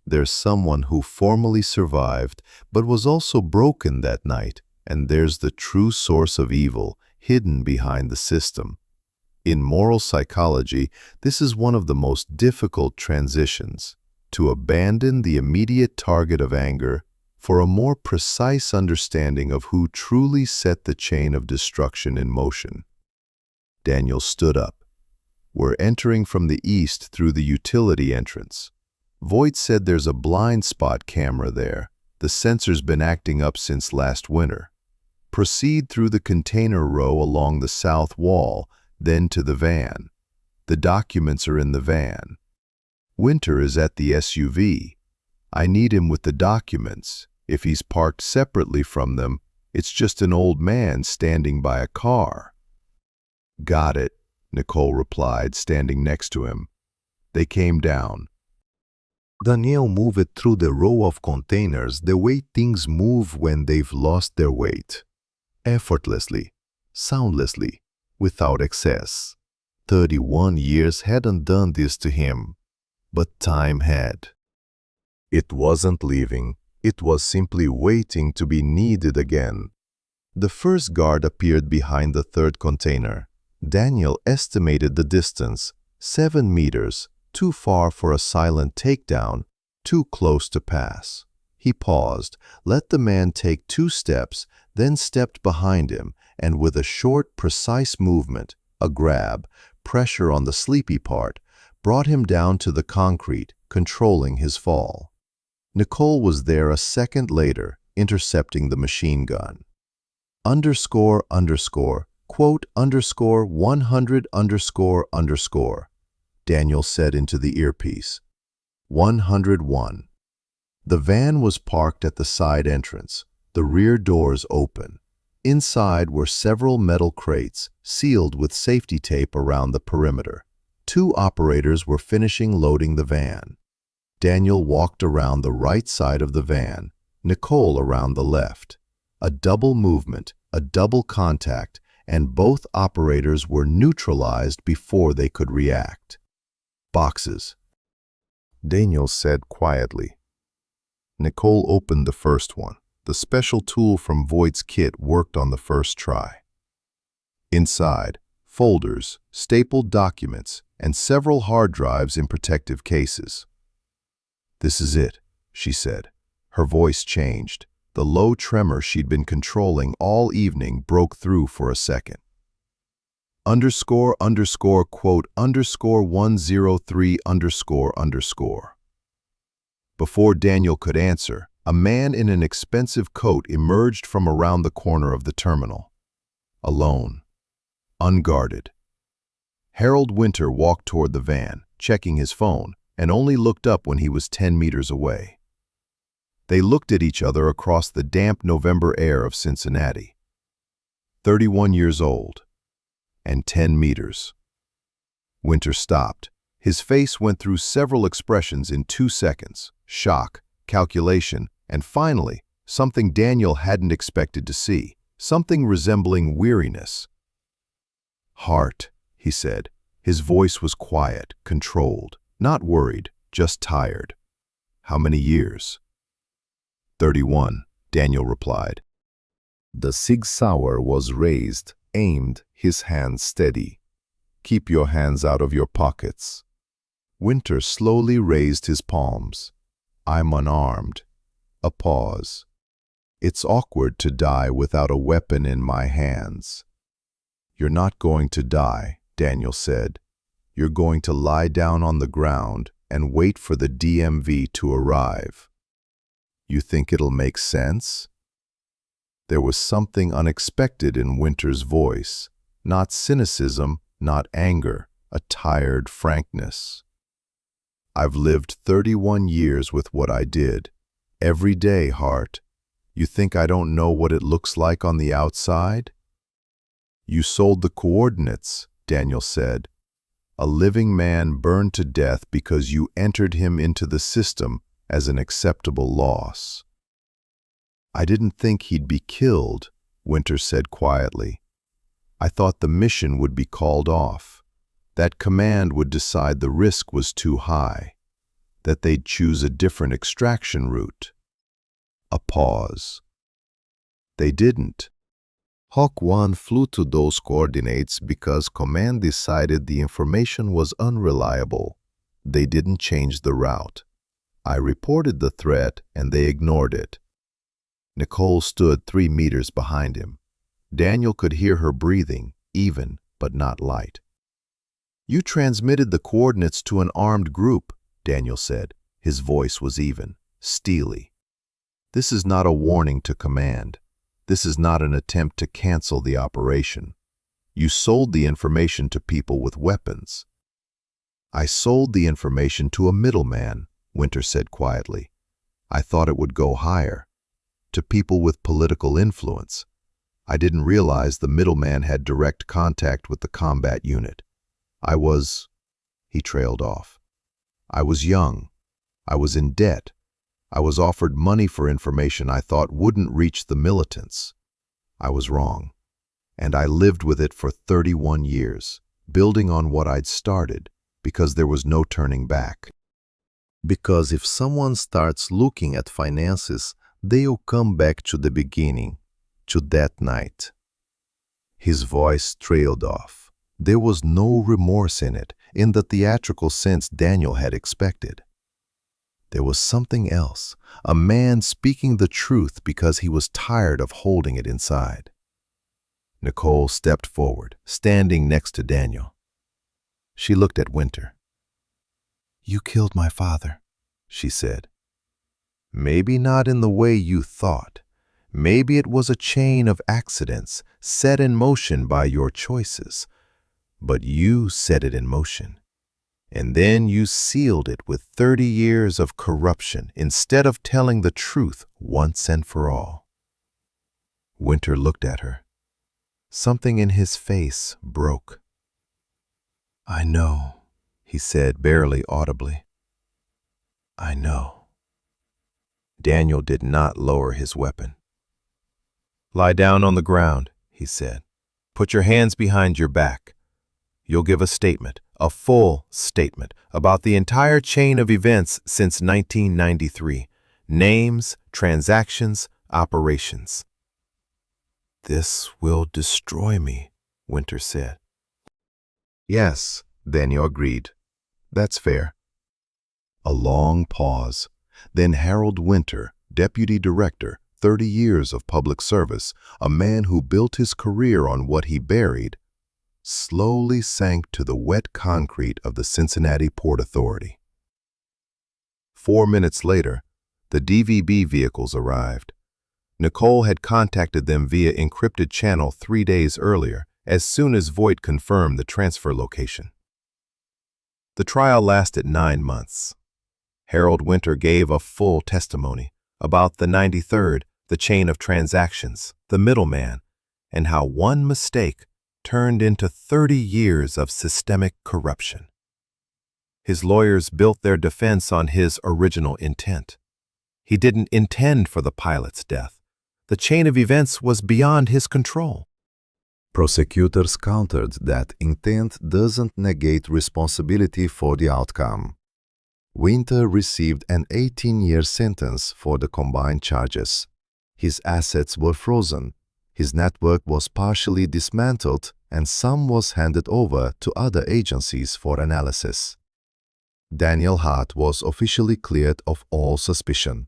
There's someone who formally survived, but was also broken that night, and there's the true source of evil hidden behind the system. In moral psychology, this is one of the most difficult transitions, to abandon the immediate target of anger for a more precise understanding of who truly set the chain of destruction in motion. Daniel stood up. We're entering from the east through the utility entrance. Voight said there's a blind spot camera there. The sensor's been acting up since last winter. Proceed through the container row along the south wall, then to the van. The documents are in the van. Winter is at the SUV. I need him with the documents. If he's parked separately from them, it's just an old man standing by a car. Got it, Nicole replied, standing next to him. They came down. Daniel moved through the row of containers the way things move when they've lost their weight. Effortlessly, soundlessly, without excess. 31 years hadn't done this to him, but time had. It wasn't leaving, it was simply waiting to be needed again. The first guard appeared behind the third container. Daniel estimated the distance, 7 meters, too far for a silent takedown, too close to pass. He paused, let the man take 2 steps, then stepped behind him, and with a short, precise movement, a grab, pressure on the sleepy part, brought him down to the concrete, controlling his fall. Nicole was there a second later, intercepting the machine gun. ___, quote _100__, Daniel said into the earpiece. 101. The van was parked at the side entrance, the rear doors open. Inside were several metal crates, sealed with safety tape around the perimeter. 2 operators were finishing loading the van. Daniel walked around the right side of the van, Nicole around the left. A double movement, a double contact, and both operators were neutralized before they could react. Boxes, Daniel said quietly. Nicole opened the first one. The special tool from Voight's kit worked on the first try. Inside, folders, stapled documents, and several hard drives in protective cases. "This is it," she said. Her voice changed. The low tremor she'd been controlling all evening broke through for a second. ___, quote _103__. Before Daniel could answer, a man in an expensive coat emerged from around the corner of the terminal. Alone. Unguarded. Harold Winter walked toward the van, checking his phone, and only looked up when he was 10 meters away. They looked at each other across the damp November air of Cincinnati. 31 years old. And 10 meters. Winter stopped. His face went through several expressions in 2 seconds. Shock, calculation, and finally, something Daniel hadn't expected to see, something resembling weariness. "Heart," he said. His voice was quiet, controlled, not worried, just tired. "How many years?" 31, Daniel replied. The Sig Sauer was raised, aimed, his hands steady. "Keep your hands out of your pockets." Winter slowly raised his palms. "I'm unarmed." A pause. "It's awkward to die without a weapon in my hands." "You're not going to die," Daniel said. "You're going to lie down on the ground and wait for the DMV to arrive. You think it'll make sense?" There was something unexpected in Winter's voice. Not cynicism, not anger, a tired frankness. "I've lived 31 years with what I did. Every day, Hart. You think I don't know what it looks like on the outside?" "You sold the coordinates," Daniel said. "A living man burned to death because you entered him into the system as an acceptable loss." "I didn't think he'd be killed," Winter said quietly. "I thought the mission would be called off. That command would decide the risk was too high, that they'd choose a different extraction route." A pause. "They didn't. Hawk 1 flew to those coordinates because command decided the information was unreliable. They didn't change the route. I reported the threat and they ignored it." Nicole stood 3 meters behind him. Daniel could hear her breathing, even but not light. You transmitted the coordinates to an armed group, Daniel said. His voice was even, steely. This is not a warning to command. This is not an attempt to cancel the operation. You sold the information to people with weapons. I sold the information to a middleman, Winter said quietly. I thought it would go higher. To people with political influence. I didn't realize the middleman had direct contact with the combat unit. He trailed off. I was young. I was in debt. I was offered money for information I thought wouldn't reach the militants. I was wrong. And I lived with it for 31 years, building on what I'd started, because there was no turning back. Because if someone starts looking at finances, they'll come back to the beginning, to that night. His voice trailed off. There was no remorse in it, in the theatrical sense Daniel had expected. There was something else, a man speaking the truth because he was tired of holding it inside. Nicole stepped forward, standing next to Daniel. She looked at Winter. "You killed my father," she said. "Maybe not in the way you thought. Maybe it was a chain of accidents set in motion by your choices. But you set it in motion. And then you sealed it with 30 years of corruption instead of telling the truth once and for all." Winter looked at her. Something in his face broke. "I know," he said barely audibly. "I know." Daniel did not lower his weapon. "Lie down on the ground," he said. "Put your hands behind your back. You'll give a statement, a full statement, about the entire chain of events since 1993. Names, transactions, operations." "This will destroy me," Winter said. "Yes," Daniel agreed. "That's fair." A long pause. Then Harold Winter, Deputy Director, 30 years of public service, a man who built his career on what he buried, slowly sank to the wet concrete of the Cincinnati Port Authority. 4 minutes later, the DVB vehicles arrived. Nicole had contacted them via encrypted channel 3 days earlier, as soon as Voight confirmed the transfer location. The trial lasted 9 months. Harold Winter gave a full testimony about the 93rd, the chain of transactions, the middleman, and how one mistake turned into 30 years of systemic corruption. His lawyers built their defense on his original intent. He didn't intend for the pilot's death. The chain of events was beyond his control. Prosecutors countered that intent doesn't negate responsibility for the outcome. Winter received an 18-year sentence for the combined charges. His assets were frozen, his network was partially dismantled, and some was handed over to other agencies for analysis. Daniel Hart was officially cleared of all suspicion.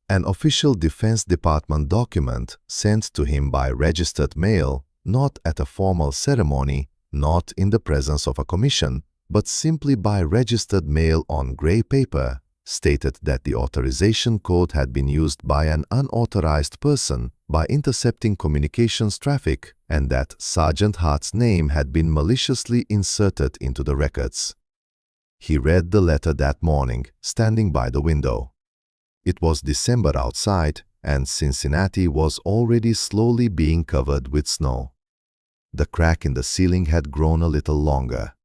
An official Defense Department document sent to him by registered mail, not at a formal ceremony, not in the presence of a commission, but simply by registered mail on gray paper, stated that the authorization code had been used by an unauthorized person by intercepting communications traffic and that Sergeant Hart's name had been maliciously inserted into the records. He read the letter that morning, standing by the window. It was December outside, and Cincinnati was already slowly being covered with snow. The crack in the ceiling had grown a little longer.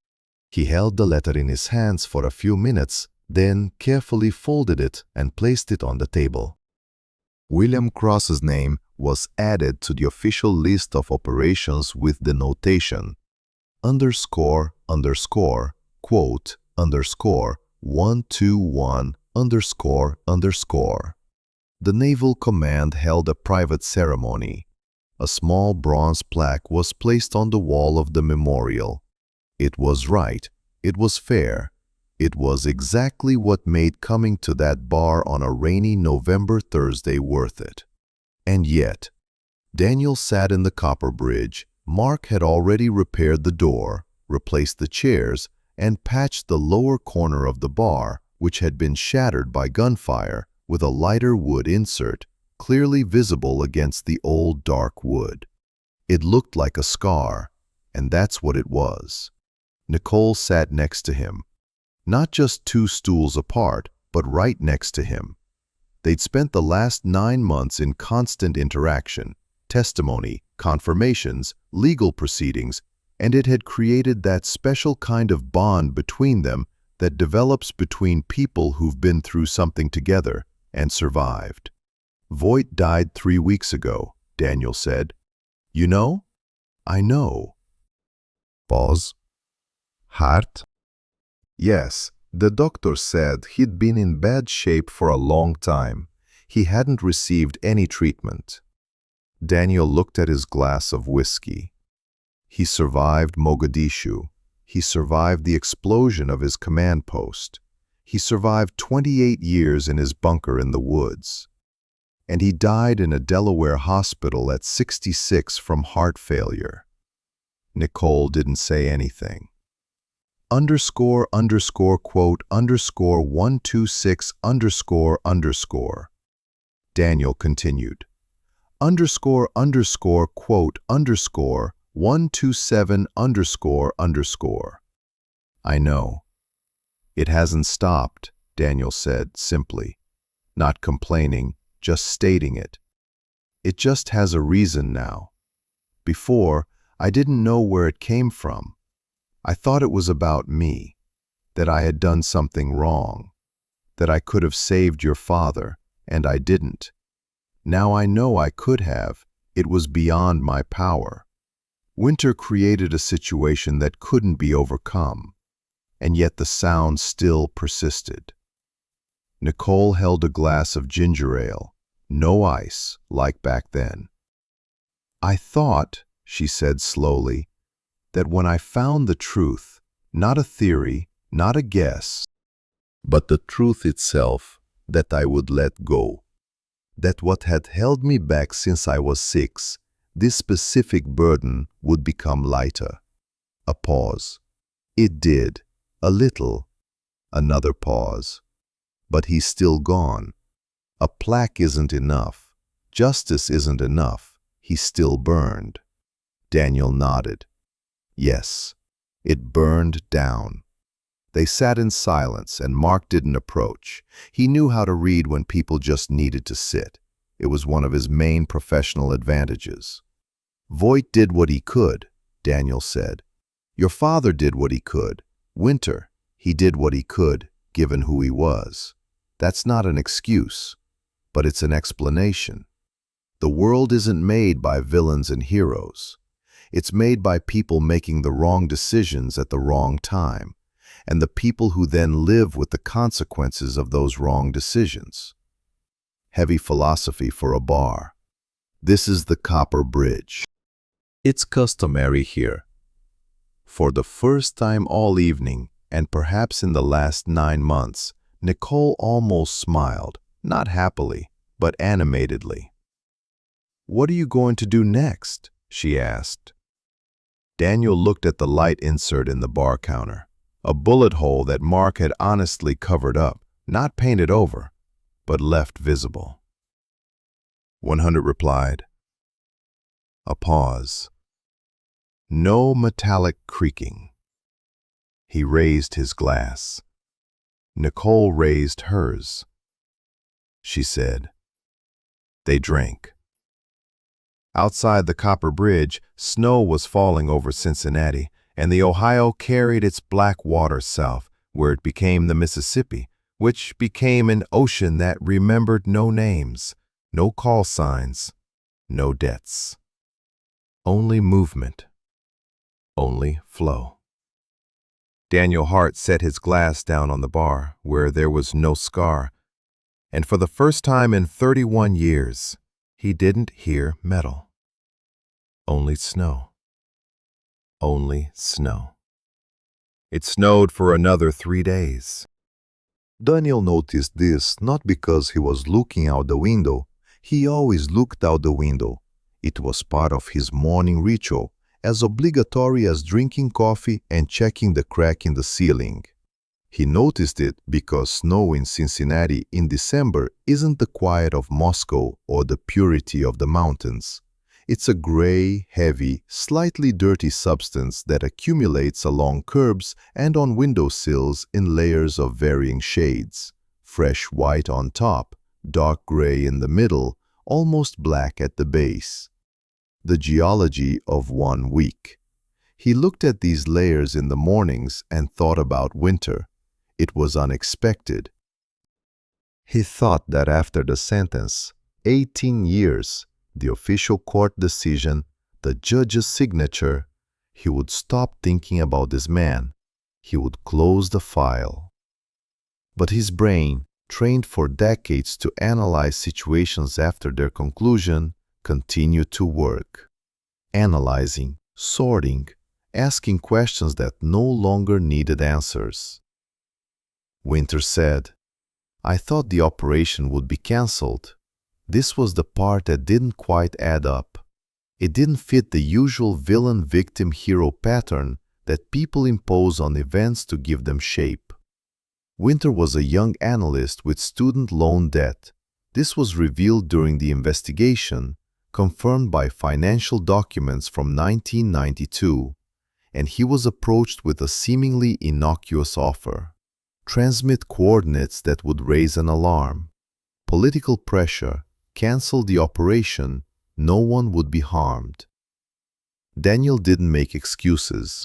He held the letter in his hands for a few minutes, then carefully folded it and placed it on the table. William Cross's name was added to the official list of operations with the notation __, quote, _121, __. The Naval Command held a private ceremony. A small bronze plaque was placed on the wall of the memorial. It was right. It was fair. It was exactly what made coming to that bar on a rainy November Thursday worth it. And yet, Daniel sat in the copper bridge. Mark had already repaired the door, replaced the chairs, and patched the lower corner of the bar, which had been shattered by gunfire, with a lighter wood insert, clearly visible against the old dark wood. It looked like a scar, and that's what it was. Nicole sat next to him, not just 2 stools apart, but right next to him. They'd spent the last 9 months in constant interaction, testimony, confirmations, legal proceedings, and it had created that special kind of bond between them that develops between people who've been through something together and survived. Voight died 3 weeks ago, Daniel said. You know? I know. Pause. Heart? Yes, the doctor said he'd been in bad shape for a long time. He hadn't received any treatment. Daniel looked at his glass of whiskey. He survived Mogadishu. He survived the explosion of his command post. He survived 28 years in his bunker in the woods. And he died in a Delaware hospital at 66 from heart failure. Nicole didn't say anything. ___quote _126 ___. Daniel continued. ___quote _127 ___. I know. It hasn't stopped, Daniel said simply, not complaining, just stating it. It just has a reason now. Before, I didn't know where it came from. I thought it was about me, that I had done something wrong, that I could have saved your father, and I didn't. Now I know I could have. It was beyond my power. Winter created a situation that couldn't be overcome, and yet the sound still persisted. Nicole held a glass of ginger ale, no ice, like back then. I thought, she said slowly, that when I found the truth, not a theory, not a guess, but the truth itself, that I would let go. That what had held me back since I was 6, this specific burden, would become lighter. A pause. It did. A little. Another pause. But he's still gone. A plaque isn't enough. Justice isn't enough. He's still burned. Daniel nodded. Yes, it burned down. They sat in silence, and Mark didn't approach. He knew how to read when people just needed to sit. It was one of his main professional advantages. Voight did what he could, Daniel said. Your father did what he could. Winter, he did what he could, given who he was. That's not an excuse, but it's an explanation. The world isn't made by villains and heroes. It's made by people making the wrong decisions at the wrong time, and the people who then live with the consequences of those wrong decisions. Heavy philosophy for a bar. This is the Copper Bridge. It's customary here. For the first time all evening, and perhaps in the last 9 months, Nicole almost smiled, not happily, but animatedly. What are you going to do next? She asked. Daniel looked at the light insert in the bar counter, a bullet hole that Mark had honestly covered up, not painted over, but left visible. 100 replied. A pause. No metallic creaking. He raised his glass. Nicole raised hers. She said. They drank. Outside the Copper Bridge, snow was falling over Cincinnati, and the Ohio carried its black water south, where it became the Mississippi, which became an ocean that remembered no names, no call signs, no debts. Only movement. Only flow. Daniel Hart set his glass down on the bar, where there was no scar, and for the first time in 31 years, he didn't hear metal. Only snow. Only snow. It snowed for another 3 days. Daniel noticed this not because he was looking out the window. He always looked out the window. It was part of his morning ritual, as obligatory as drinking coffee and checking the crack in the ceiling. He noticed it because snow in Cincinnati in December isn't the quiet of Moscow or the purity of the mountains. It's a gray, heavy, slightly dirty substance that accumulates along curbs and on windowsills in layers of varying shades. Fresh white on top, dark gray in the middle, almost black at the base. The geology of 1 week. He looked at these layers in the mornings and thought about winter. It was unexpected. He thought that after the sentence, 18 years, the official court decision, the judge's signature, he would stop thinking about this man. He would close the file. But his brain, trained for decades to analyze situations after their conclusion, continued to work. Analyzing, sorting, asking questions that no longer needed answers. Winter said, "I thought the operation would be cancelled. This was the part that didn't quite add up. It didn't fit the usual villain-victim-hero pattern that people impose on events to give them shape." Winter was a young analyst with student loan debt. This was revealed during the investigation, confirmed by financial documents from 1992, and he was approached with a seemingly innocuous offer. Transmit coordinates that would raise an alarm. Political pressure, cancel the operation, no one would be harmed. Daniel didn't make excuses.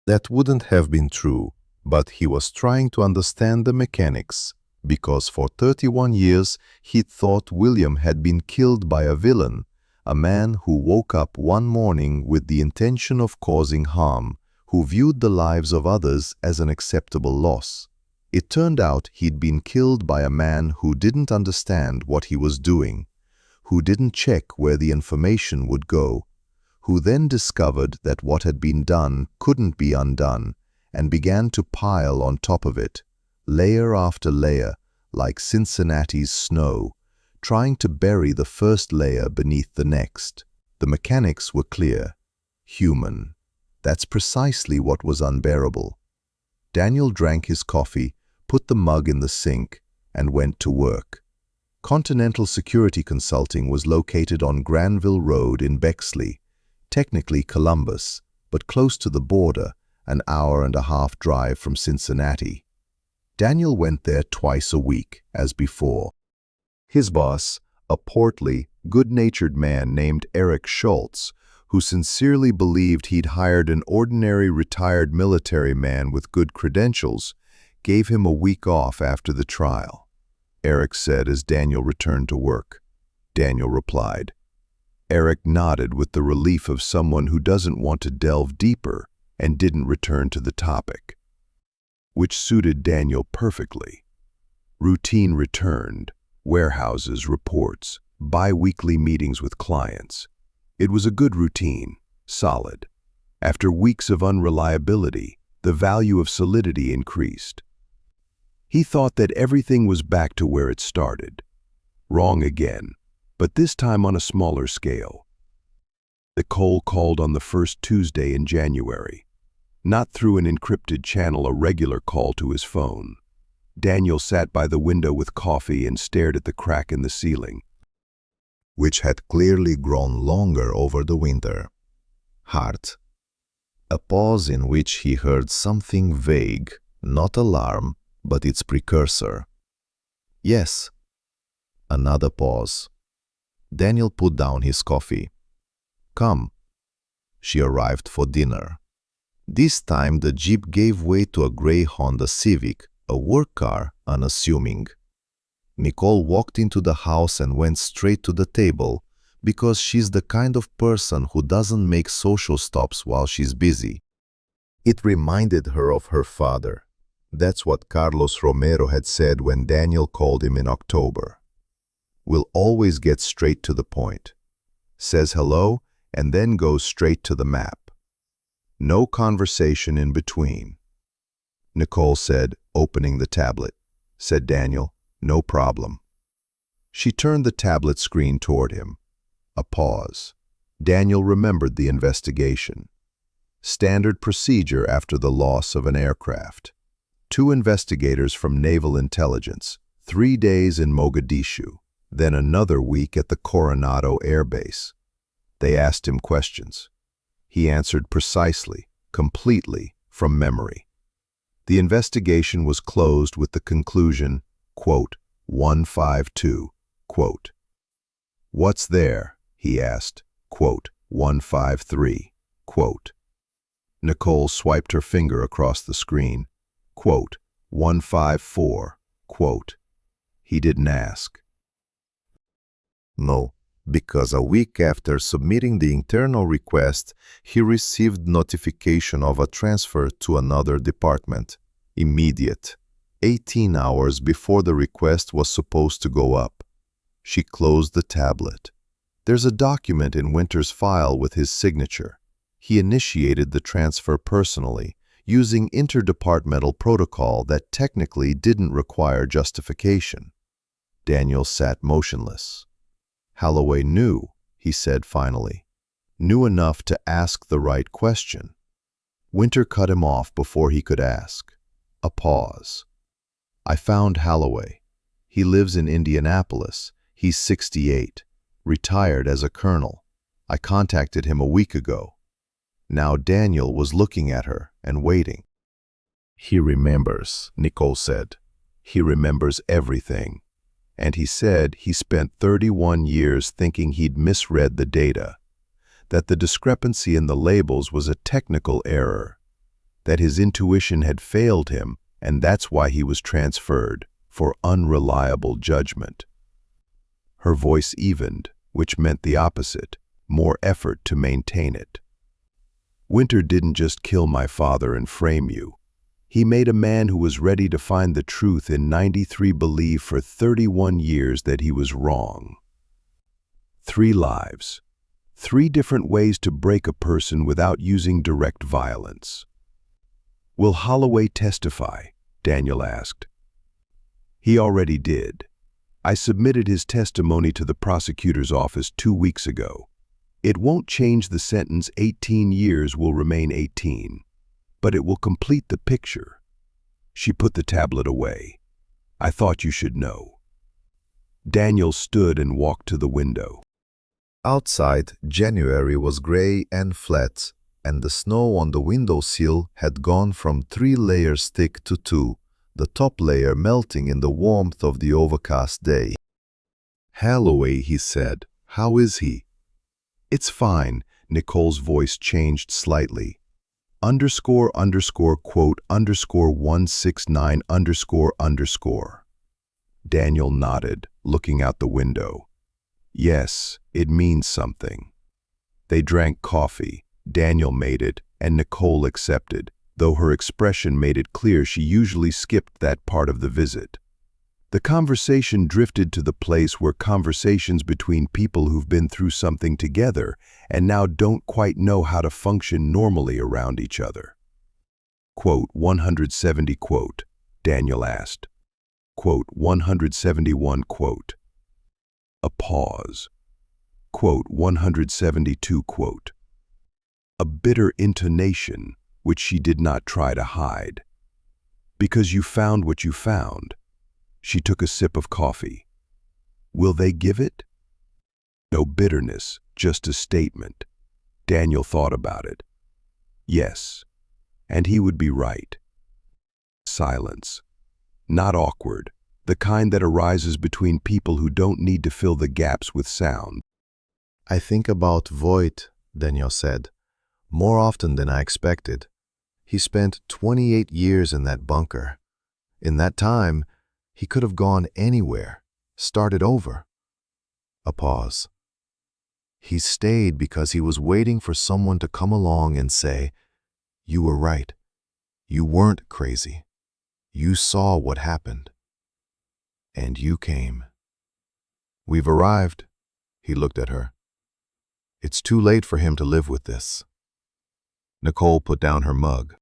That wouldn't have been true, but he was trying to understand the mechanics, because for 31 years he thought William had been killed by a villain, a man who woke up one morning with the intention of causing harm, who viewed the lives of others as an acceptable loss. It turned out he'd been killed by a man who didn't understand what he was doing, who didn't check where the information would go, who then discovered that what had been done couldn't be undone, and began to pile on top of it, layer after layer, like Cincinnati's snow, trying to bury the first layer beneath the next. The mechanics were clear. Human. That's precisely what was unbearable. Daniel drank his coffee, put the mug in the sink, and went to work. Continental Security Consulting was located on Granville Road in Bexley, technically Columbus, but close to the border, an hour-and-a-half drive from Cincinnati. Daniel went there twice a week, as before. His boss, a portly, good-natured man named Eric Schultz, who sincerely believed he'd hired an ordinary retired military man with good credentials, gave him a week off after the trial. Eric said as Daniel returned to work. Daniel replied. Eric nodded with the relief of someone who doesn't want to delve deeper and didn't return to the topic, which suited Daniel perfectly. Routine returned, warehouses, reports, bi-weekly meetings with clients. It was a good routine, solid. After weeks of unreliability, the value of solidity increased. He thought that everything was back to where it started. Wrong again, but this time on a smaller scale. Nicole called on the first Tuesday in January. Not through an encrypted channel, a regular call to his phone. Daniel sat by the window with coffee and stared at the crack in the ceiling, which had clearly grown longer over the winter. Hart. A pause in which he heard something vague, not alarm, but its precursor. Yes. Another pause. Daniel put down his coffee. Come. She arrived for dinner. This time the Jeep gave way to a gray Honda Civic, a work car, unassuming. Nicole walked into the house and went straight to the table, because she's the kind of person who doesn't make social stops while she's busy. It reminded her of her father. That's what Carlos Romero had said when Daniel called him in October. Will always get straight to the point. Says hello and then goes straight to the map. No conversation in between. Nicole said, opening the tablet. Said Daniel, no problem. She turned the tablet screen toward him. A pause. Daniel remembered the investigation. Standard procedure after the loss of an aircraft. 2 investigators from Naval Intelligence, 3 days in Mogadishu, then another week at the Coronado Air Base. They asked him questions. He answered precisely, completely, from memory. The investigation was closed with the conclusion, quote, 152, quote. What's there? He asked, quote, 153, quote. Nicole swiped her finger across the screen, quote, 154, quote. He didn't ask. No, because a week after submitting the internal request, he received notification of a transfer to another department. Immediate. 18 hours before the request was supposed to go up. She closed the tablet. There's a document in Winter's file with his signature. He initiated the transfer personally, using interdepartmental protocol that technically didn't require justification. Daniel sat motionless. Holloway knew, he said finally. Knew enough to ask the right question. Winter cut him off before he could ask. A pause. I found Holloway. He lives in Indianapolis. He's 68, retired as a colonel. I contacted him a week ago. Now Daniel was looking at her and waiting. He remembers, Nicole said. He remembers everything. And he said he spent 31 years thinking he'd misread the data, that the discrepancy in the labels was a technical error, that his intuition had failed him, and that's why he was transferred, for unreliable judgment. Her voice evened, which meant the opposite, more effort to maintain it. Winter didn't just kill my father and frame you. He made a man who was ready to find the truth in 93 believe for 31 years that he was wrong. 3 lives. 3 different ways to break a person without using direct violence. Will Holloway testify? Daniel asked. He already did. I submitted his testimony to the prosecutor's office 2 weeks ago. It won't change the sentence. 18 years will remain 18. But it will complete the picture. She put the tablet away. I thought you should know. Daniel stood and walked to the window. Outside, January was gray and flat, and the snow on the windowsill had gone from 3 layers thick to 2, the top layer melting in the warmth of the overcast day. Holloway, he said. How is he? It's fine. Nicole's voice changed slightly. ___quote _169 ___. Daniel nodded, looking out the window. Yes, it means something. They drank coffee. Daniel made it, and Nicole accepted, though her expression made it clear she usually skipped that part of the visit. The conversation drifted to the place where conversations between people who've been through something together and now don't quite know how to function normally around each other. Quote 170 quote, Daniel asked. Quote 171 quote. A pause. Quote 172 quote. A bitter intonation which she did not try to hide. Because you found what you found. She took a sip of coffee. Will they give it? No bitterness, just a statement. Daniel thought about it. Yes, and he would be right. Silence. Not awkward, the kind that arises between people who don't need to fill the gaps with sound. I think about Voight, Daniel said, more often than I expected. He spent 28 years in that bunker. In that time, he could have gone anywhere, started over. A pause. He stayed because he was waiting for someone to come along and say, "You were right. You weren't crazy. You saw what happened." And you came. We've arrived, he looked at her. It's too late for him to live with this. Nicole put down her mug.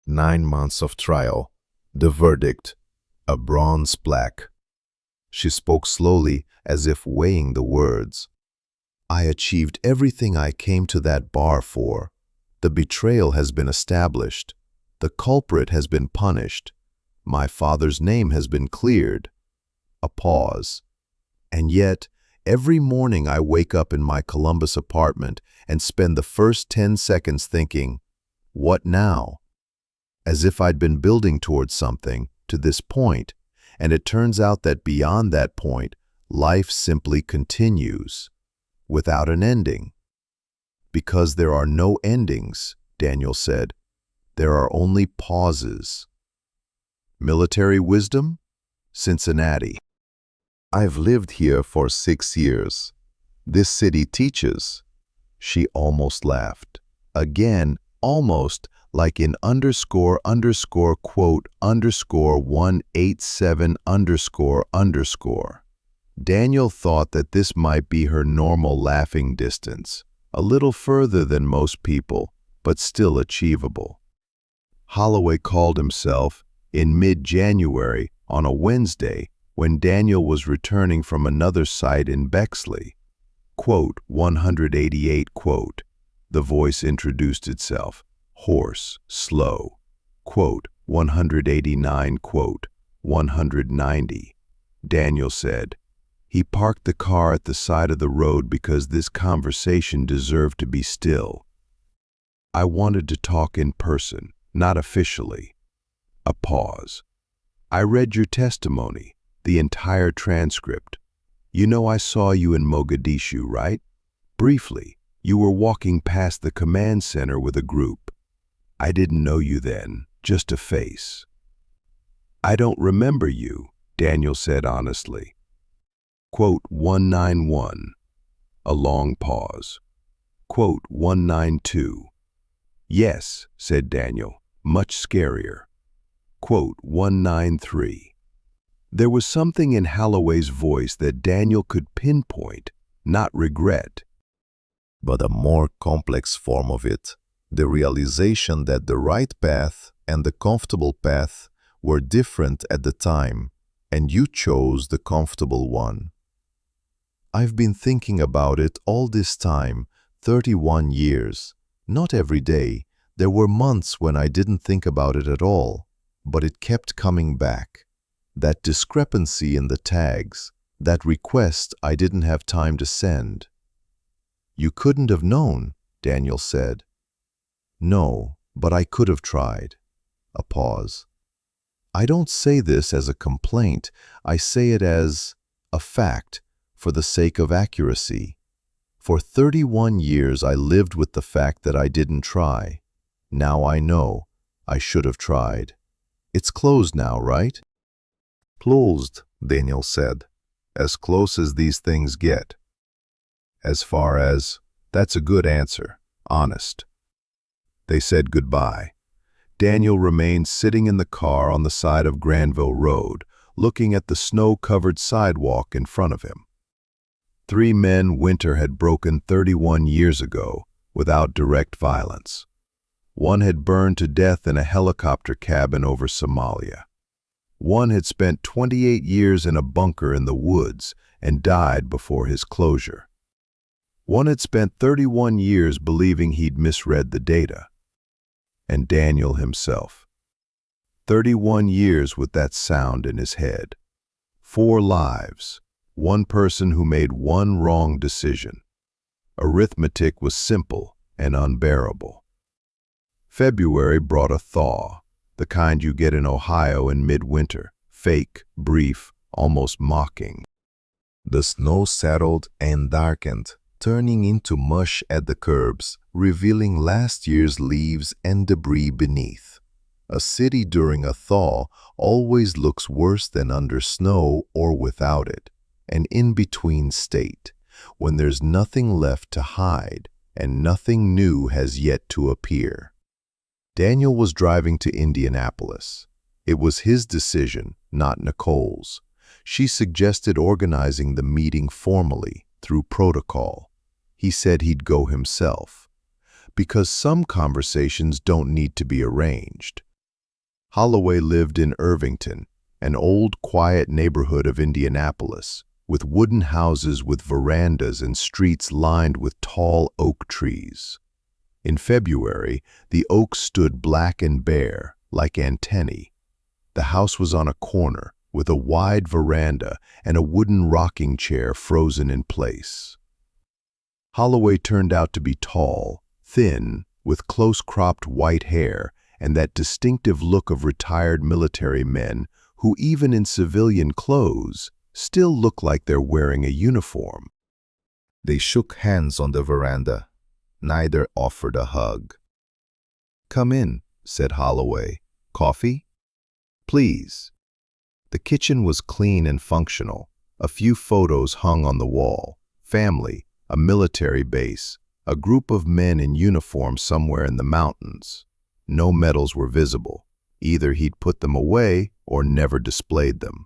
9 months of trial. The verdict. A bronze plaque. She spoke slowly, as if weighing the words. I achieved everything I came to that bar for. The betrayal has been established. The culprit has been punished. My father's name has been cleared. A pause. And yet, every morning I wake up in my Columbus apartment and spend the first 10 seconds thinking, what now? As if I'd been building towards something, to this point, and it turns out that beyond that point, life simply continues, without an ending. Because there are no endings, Daniel said, there are only pauses. Military wisdom? Cincinnati. I've lived here for 6 years. This city teaches. She almost laughed. Again, almost, like in __quote _187 __. Daniel thought that this might be her normal laughing distance, a little further than most people, but still achievable. Holloway called himself, in mid-January, on a Wednesday, when Daniel was returning from another site in Bexley. Quote, 188, quote. The voice introduced itself, hoarse, slow. Quote, 189, quote, 190. Daniel said, he parked the car at the side of the road because this conversation deserved to be still. I wanted to talk in person, not officially. A pause. I read your testimony, the entire transcript. You know I saw you in Mogadishu, right? Briefly, you were walking past the command center with a group. I didn't know you then, just a face. I don't remember you, Daniel said honestly. Quote 191. A long pause. Quote 192. Yes, said Daniel, much scarier. Quote 193. There was something in Holloway's voice that Daniel could pinpoint, not regret. But a more complex form of it, the realization that the right path and the comfortable path were different at the time, and you chose the comfortable one. I've been thinking about it all this time, 31 years. Not every day. There were months when I didn't think about it at all, but it kept coming back. That discrepancy in the tags, that request I didn't have time to send. You couldn't have known, Daniel said. No, but I could have tried. A pause. I don't say this as a complaint, I say it as a fact for the sake of accuracy. For 31 years I lived with the fact that I didn't try. Now I know I should have tried. It's closed now, right? Closed, Daniel said, as close as these things get. As far as, that's a good answer, honest. They said goodbye. Daniel remained sitting in the car on the side of Granville Road, looking at the snow-covered sidewalk in front of him. 3 men winter had broken 31 years ago without direct violence. One had burned to death in a helicopter cabin over Somalia. One had spent 28 years in a bunker in the woods and died before his closure. One had spent 31 years believing he'd misread the data. And Daniel himself. 31 years with that sound in his head. 4 lives. One person who made one wrong decision. Arithmetic was simple and unbearable. February brought a thaw, the kind you get in Ohio in midwinter, fake, brief, almost mocking. The snow settled and darkened, turning into mush at the curbs, revealing last year's leaves and debris beneath. A city during a thaw always looks worse than under snow or without it, an in-between state, when there's nothing left to hide and nothing new has yet to appear. Daniel was driving to Indianapolis. It was his decision, not Nicole's. She suggested organizing the meeting formally, through protocol. He said he'd go himself, because some conversations don't need to be arranged. Holloway lived in Irvington, an old, quiet neighborhood of Indianapolis, with wooden houses with verandas and streets lined with tall oak trees. In February, the oaks stood black and bare, like antennae. The house was on a corner, with a wide veranda and a wooden rocking chair frozen in place. Holloway turned out to be tall, thin, with close-cropped white hair and that distinctive look of retired military men who, even in civilian clothes, still look like they're wearing a uniform. They shook hands on the veranda. Neither offered a hug. "Come in," said Holloway. "Coffee?" "Please." The kitchen was clean and functional. A few photos hung on the wall. Family, a military base, a group of men in uniform somewhere in the mountains. No medals were visible. Either he'd put them away or never displayed them.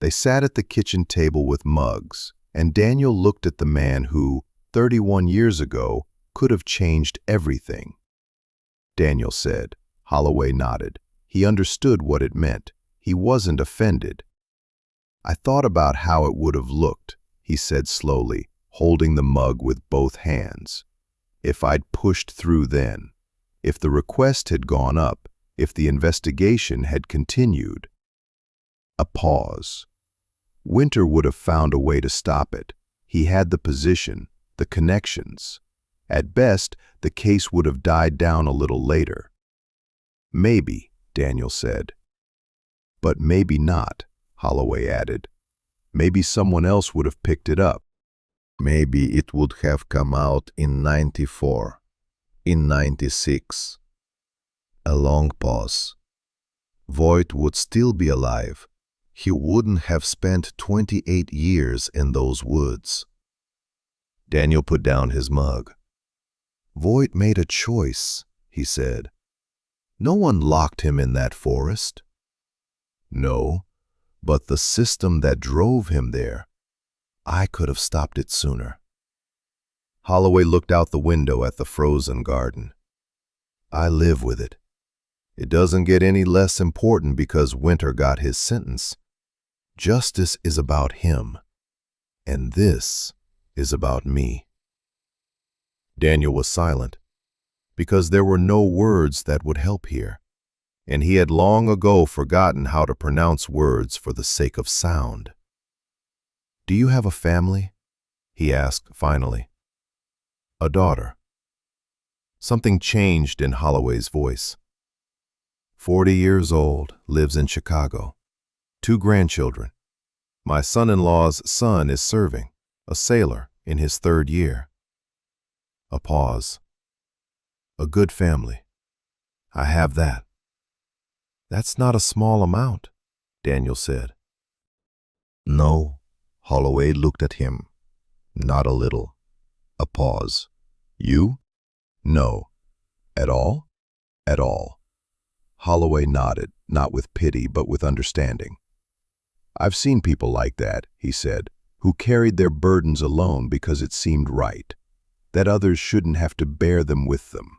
They sat at the kitchen table with mugs, and Daniel looked at the man who, 31 years ago, could have changed everything. Daniel said. Holloway nodded. He understood what it meant. He wasn't offended. "I thought about how it would have looked," he said slowly, holding the mug with both hands. "If I'd pushed through then. If the request had gone up. If the investigation had continued." A pause. Winter would have found a way to stop it. He had the position, the connections. At best, the case would have died down a little later. "Maybe," Daniel said. "But maybe not," Holloway added. "Maybe someone else would have picked it up. Maybe it would have come out in '94, in '96. A long pause. Voight would still be alive. He wouldn't have spent 28 years in those woods. Daniel put down his mug. "Voight made a choice," he said. "No one locked him in that forest." "No, but the system that drove him there. I could have stopped it sooner." Holloway looked out the window at the frozen garden. "I live with it. It doesn't get any less important because Winter got his sentence. Justice is about him, and this is about me." Daniel was silent, because there were no words that would help here, and he had long ago forgotten how to pronounce words for the sake of sound. "Do you have a family?" he asked finally. "A daughter." Something changed in Holloway's voice. 40 years old, lives in Chicago. 2 grandchildren. My son-in-law's son is serving, a sailor, in his 3rd year. A pause. "A good family. I have that." "That's not a small amount," Daniel said. "No." Holloway looked at him. "Not a little." A pause. "You?" "No." "At all?" "At all." Holloway nodded, not with pity but with understanding. "I've seen people like that," he said, "who carried their burdens alone because it seemed right, that others shouldn't have to bear them with them."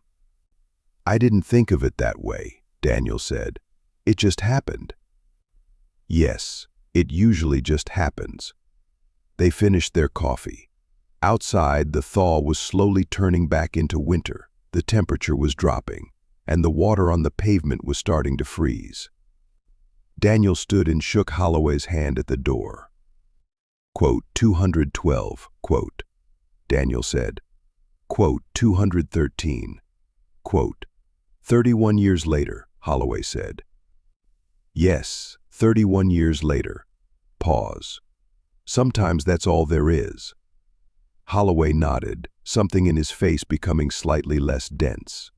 "I didn't think of it that way," Daniel said. "It just happened." "Yes, it usually just happens." They finished their coffee. Outside, the thaw was slowly turning back into winter. The temperature was dropping, and the water on the pavement was starting to freeze. Daniel stood and shook Holloway's hand at the door. Quote, 212, quote, Daniel said. Quote, 213, quote, 31 years later, Holloway said. Yes, 31 years later. Pause. Sometimes that's all there is. Holloway nodded, something in his face becoming slightly less dense.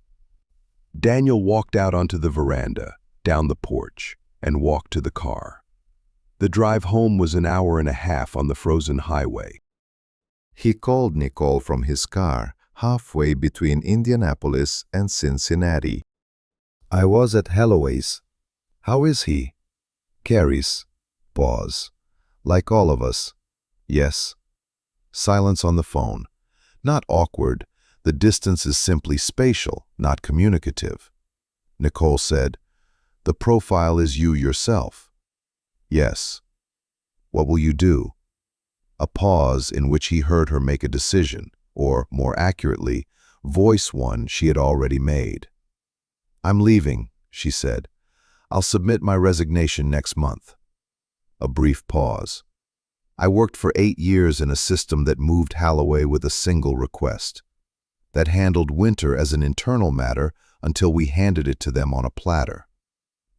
Daniel walked out onto the veranda, down the porch, and walked to the car. The drive home was an hour and a half on the frozen highway. He called Nicole from his car, halfway between Indianapolis and Cincinnati. "I was at Holloway's. How is he?" "Carries." Pause. "Like all of us." "Yes." Silence on the phone. Not awkward. The distance is simply spatial, not communicative. Nicole said, "The profile is you yourself." "Yes." "What will you do?" A pause in which he heard her make a decision, or, more accurately, voice one she had already made. "I'm leaving," she said. "I'll submit my resignation next month." A brief pause. "I worked for 8 years in a system that moved Holloway with a single request, that handled winter as an internal matter until we handed it to them on a platter.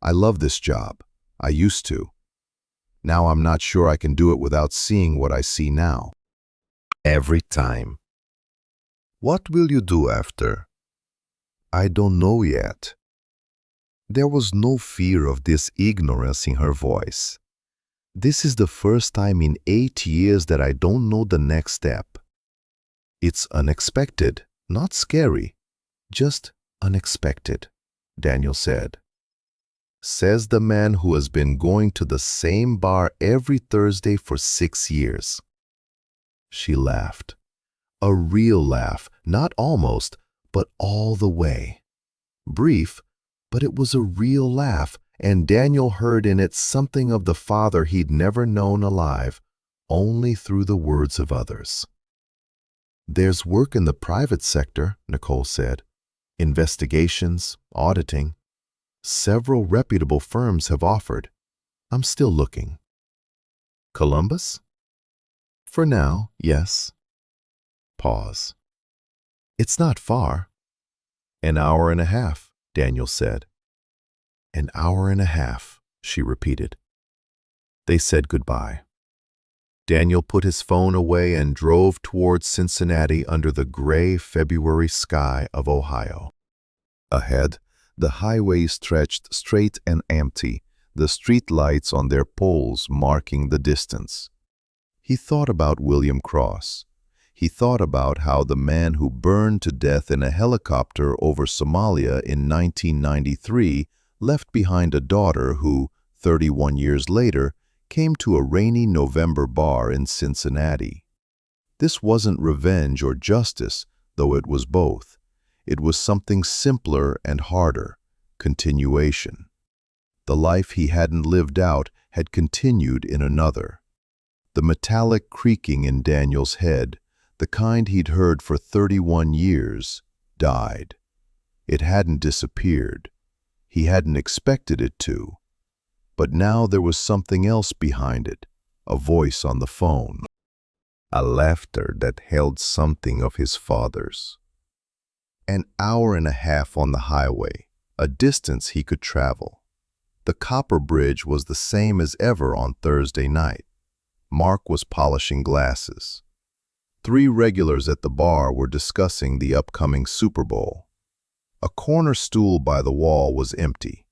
I love this job. I used to. Now I'm not sure I can do it without seeing what I see now." Every time. "What will you do after?" "I don't know yet." There was no fear of this ignorance in her voice. "This is the first time in 8 years that I don't know the next step." "It's unexpected, not scary, just unexpected," Daniel said. Says the man who has been going to the same bar every Thursday for 6 years. She laughed. A real laugh, not almost, but all the way. Brief, but it was a real laugh, and Daniel heard in it something of the father he'd never known alive, only through the words of others. "There's work in the private sector," Nicole said. "Investigations, auditing. Several reputable firms have offered. I'm still looking." "Columbus?" "For now, yes." Pause. "It's not far." "An hour and a half," Daniel said. "An hour and a half," she repeated. They said goodbye. Daniel put his phone away and drove towards Cincinnati under the gray February sky of Ohio. Ahead, the highway stretched straight and empty, the street lights on their poles marking the distance. He thought about William Cross. He thought about how the man who burned to death in a helicopter over Somalia in 1993 left behind a daughter who, 31 years later, came to a rainy November bar in Cincinnati. This wasn't revenge or justice, though it was both. It was something simpler and harder, continuation. The life he hadn't lived out had continued in another. The metallic creaking in Daniel's head, the kind he'd heard for 31 years, died. It hadn't disappeared. He hadn't expected it to. But now there was something else behind it, a voice on the phone. A laughter that held something of his father's. An hour and a half on the highway, a distance he could travel. The copper bridge was the same as ever on Thursday night. Mark was polishing glasses. 3 regulars at the bar were discussing the upcoming Super Bowl. A corner stool by the wall was empty.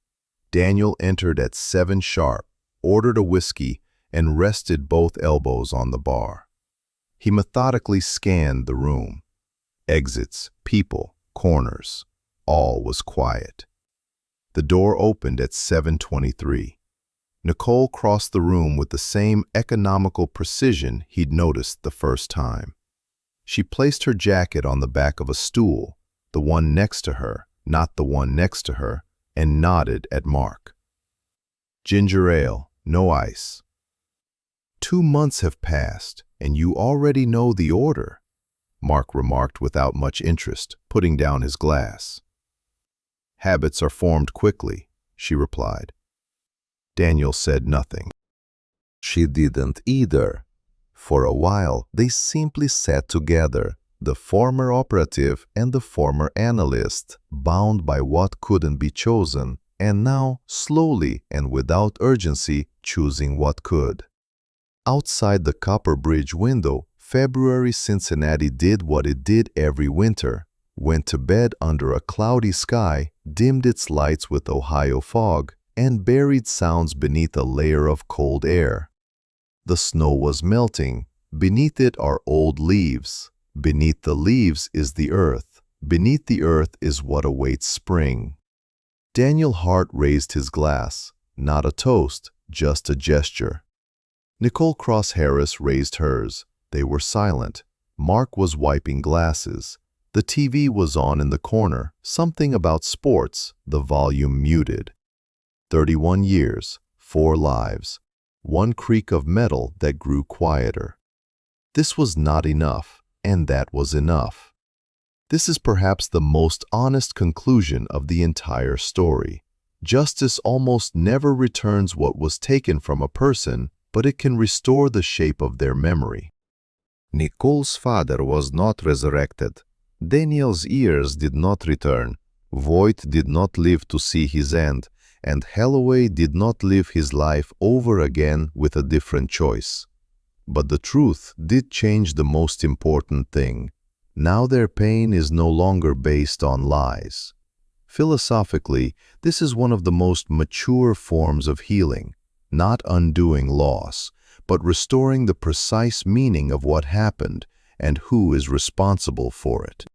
Daniel entered at 7 sharp, ordered a whiskey, and rested both elbows on the bar. He methodically scanned the room. Exits, people, corners, all was quiet. The door opened at 7:23. Nicole crossed the room with the same economical precision he'd noticed the first time. She placed her jacket on the back of a stool, the one next to her, not the one next to her, and nodded at Mark. "Ginger ale, no ice." 2 months have passed, and you already know the order," Mark remarked without much interest, putting down his glass. "Habits are formed quickly," she replied. Daniel said nothing. She didn't either. For a while, they simply sat together, the former operative and the former analyst, bound by what couldn't be chosen, and now, slowly and without urgency, choosing what could. Outside the Copper Bridge window, February Cincinnati did what it did every winter, went to bed under a cloudy sky, dimmed its lights with Ohio fog, and buried sounds beneath a layer of cold air. The snow was melting. Beneath it are old leaves. Beneath the leaves is the earth. Beneath the earth is what awaits spring. Daniel Hart raised his glass, not a toast, just a gesture. Nicole Cross Harris raised hers. They were silent. Mark was wiping glasses. The TV was on in the corner, something about sports, the volume muted. 31 years, 4 lives, one creak of metal that grew quieter. this was not enough, and that was enough. This is perhaps the most honest conclusion of the entire story. Justice almost never returns what was taken from a person, but it can restore the shape of their memory. Nicole's father was not resurrected. Daniel's ears did not return. Voight did not live to see his end, and Holloway did not live his life over again with a different choice. But the truth did change the most important thing. Now their pain is no longer based on lies. Philosophically, this is one of the most mature forms of healing, not undoing loss, but restoring the precise meaning of what happened and who is responsible for it.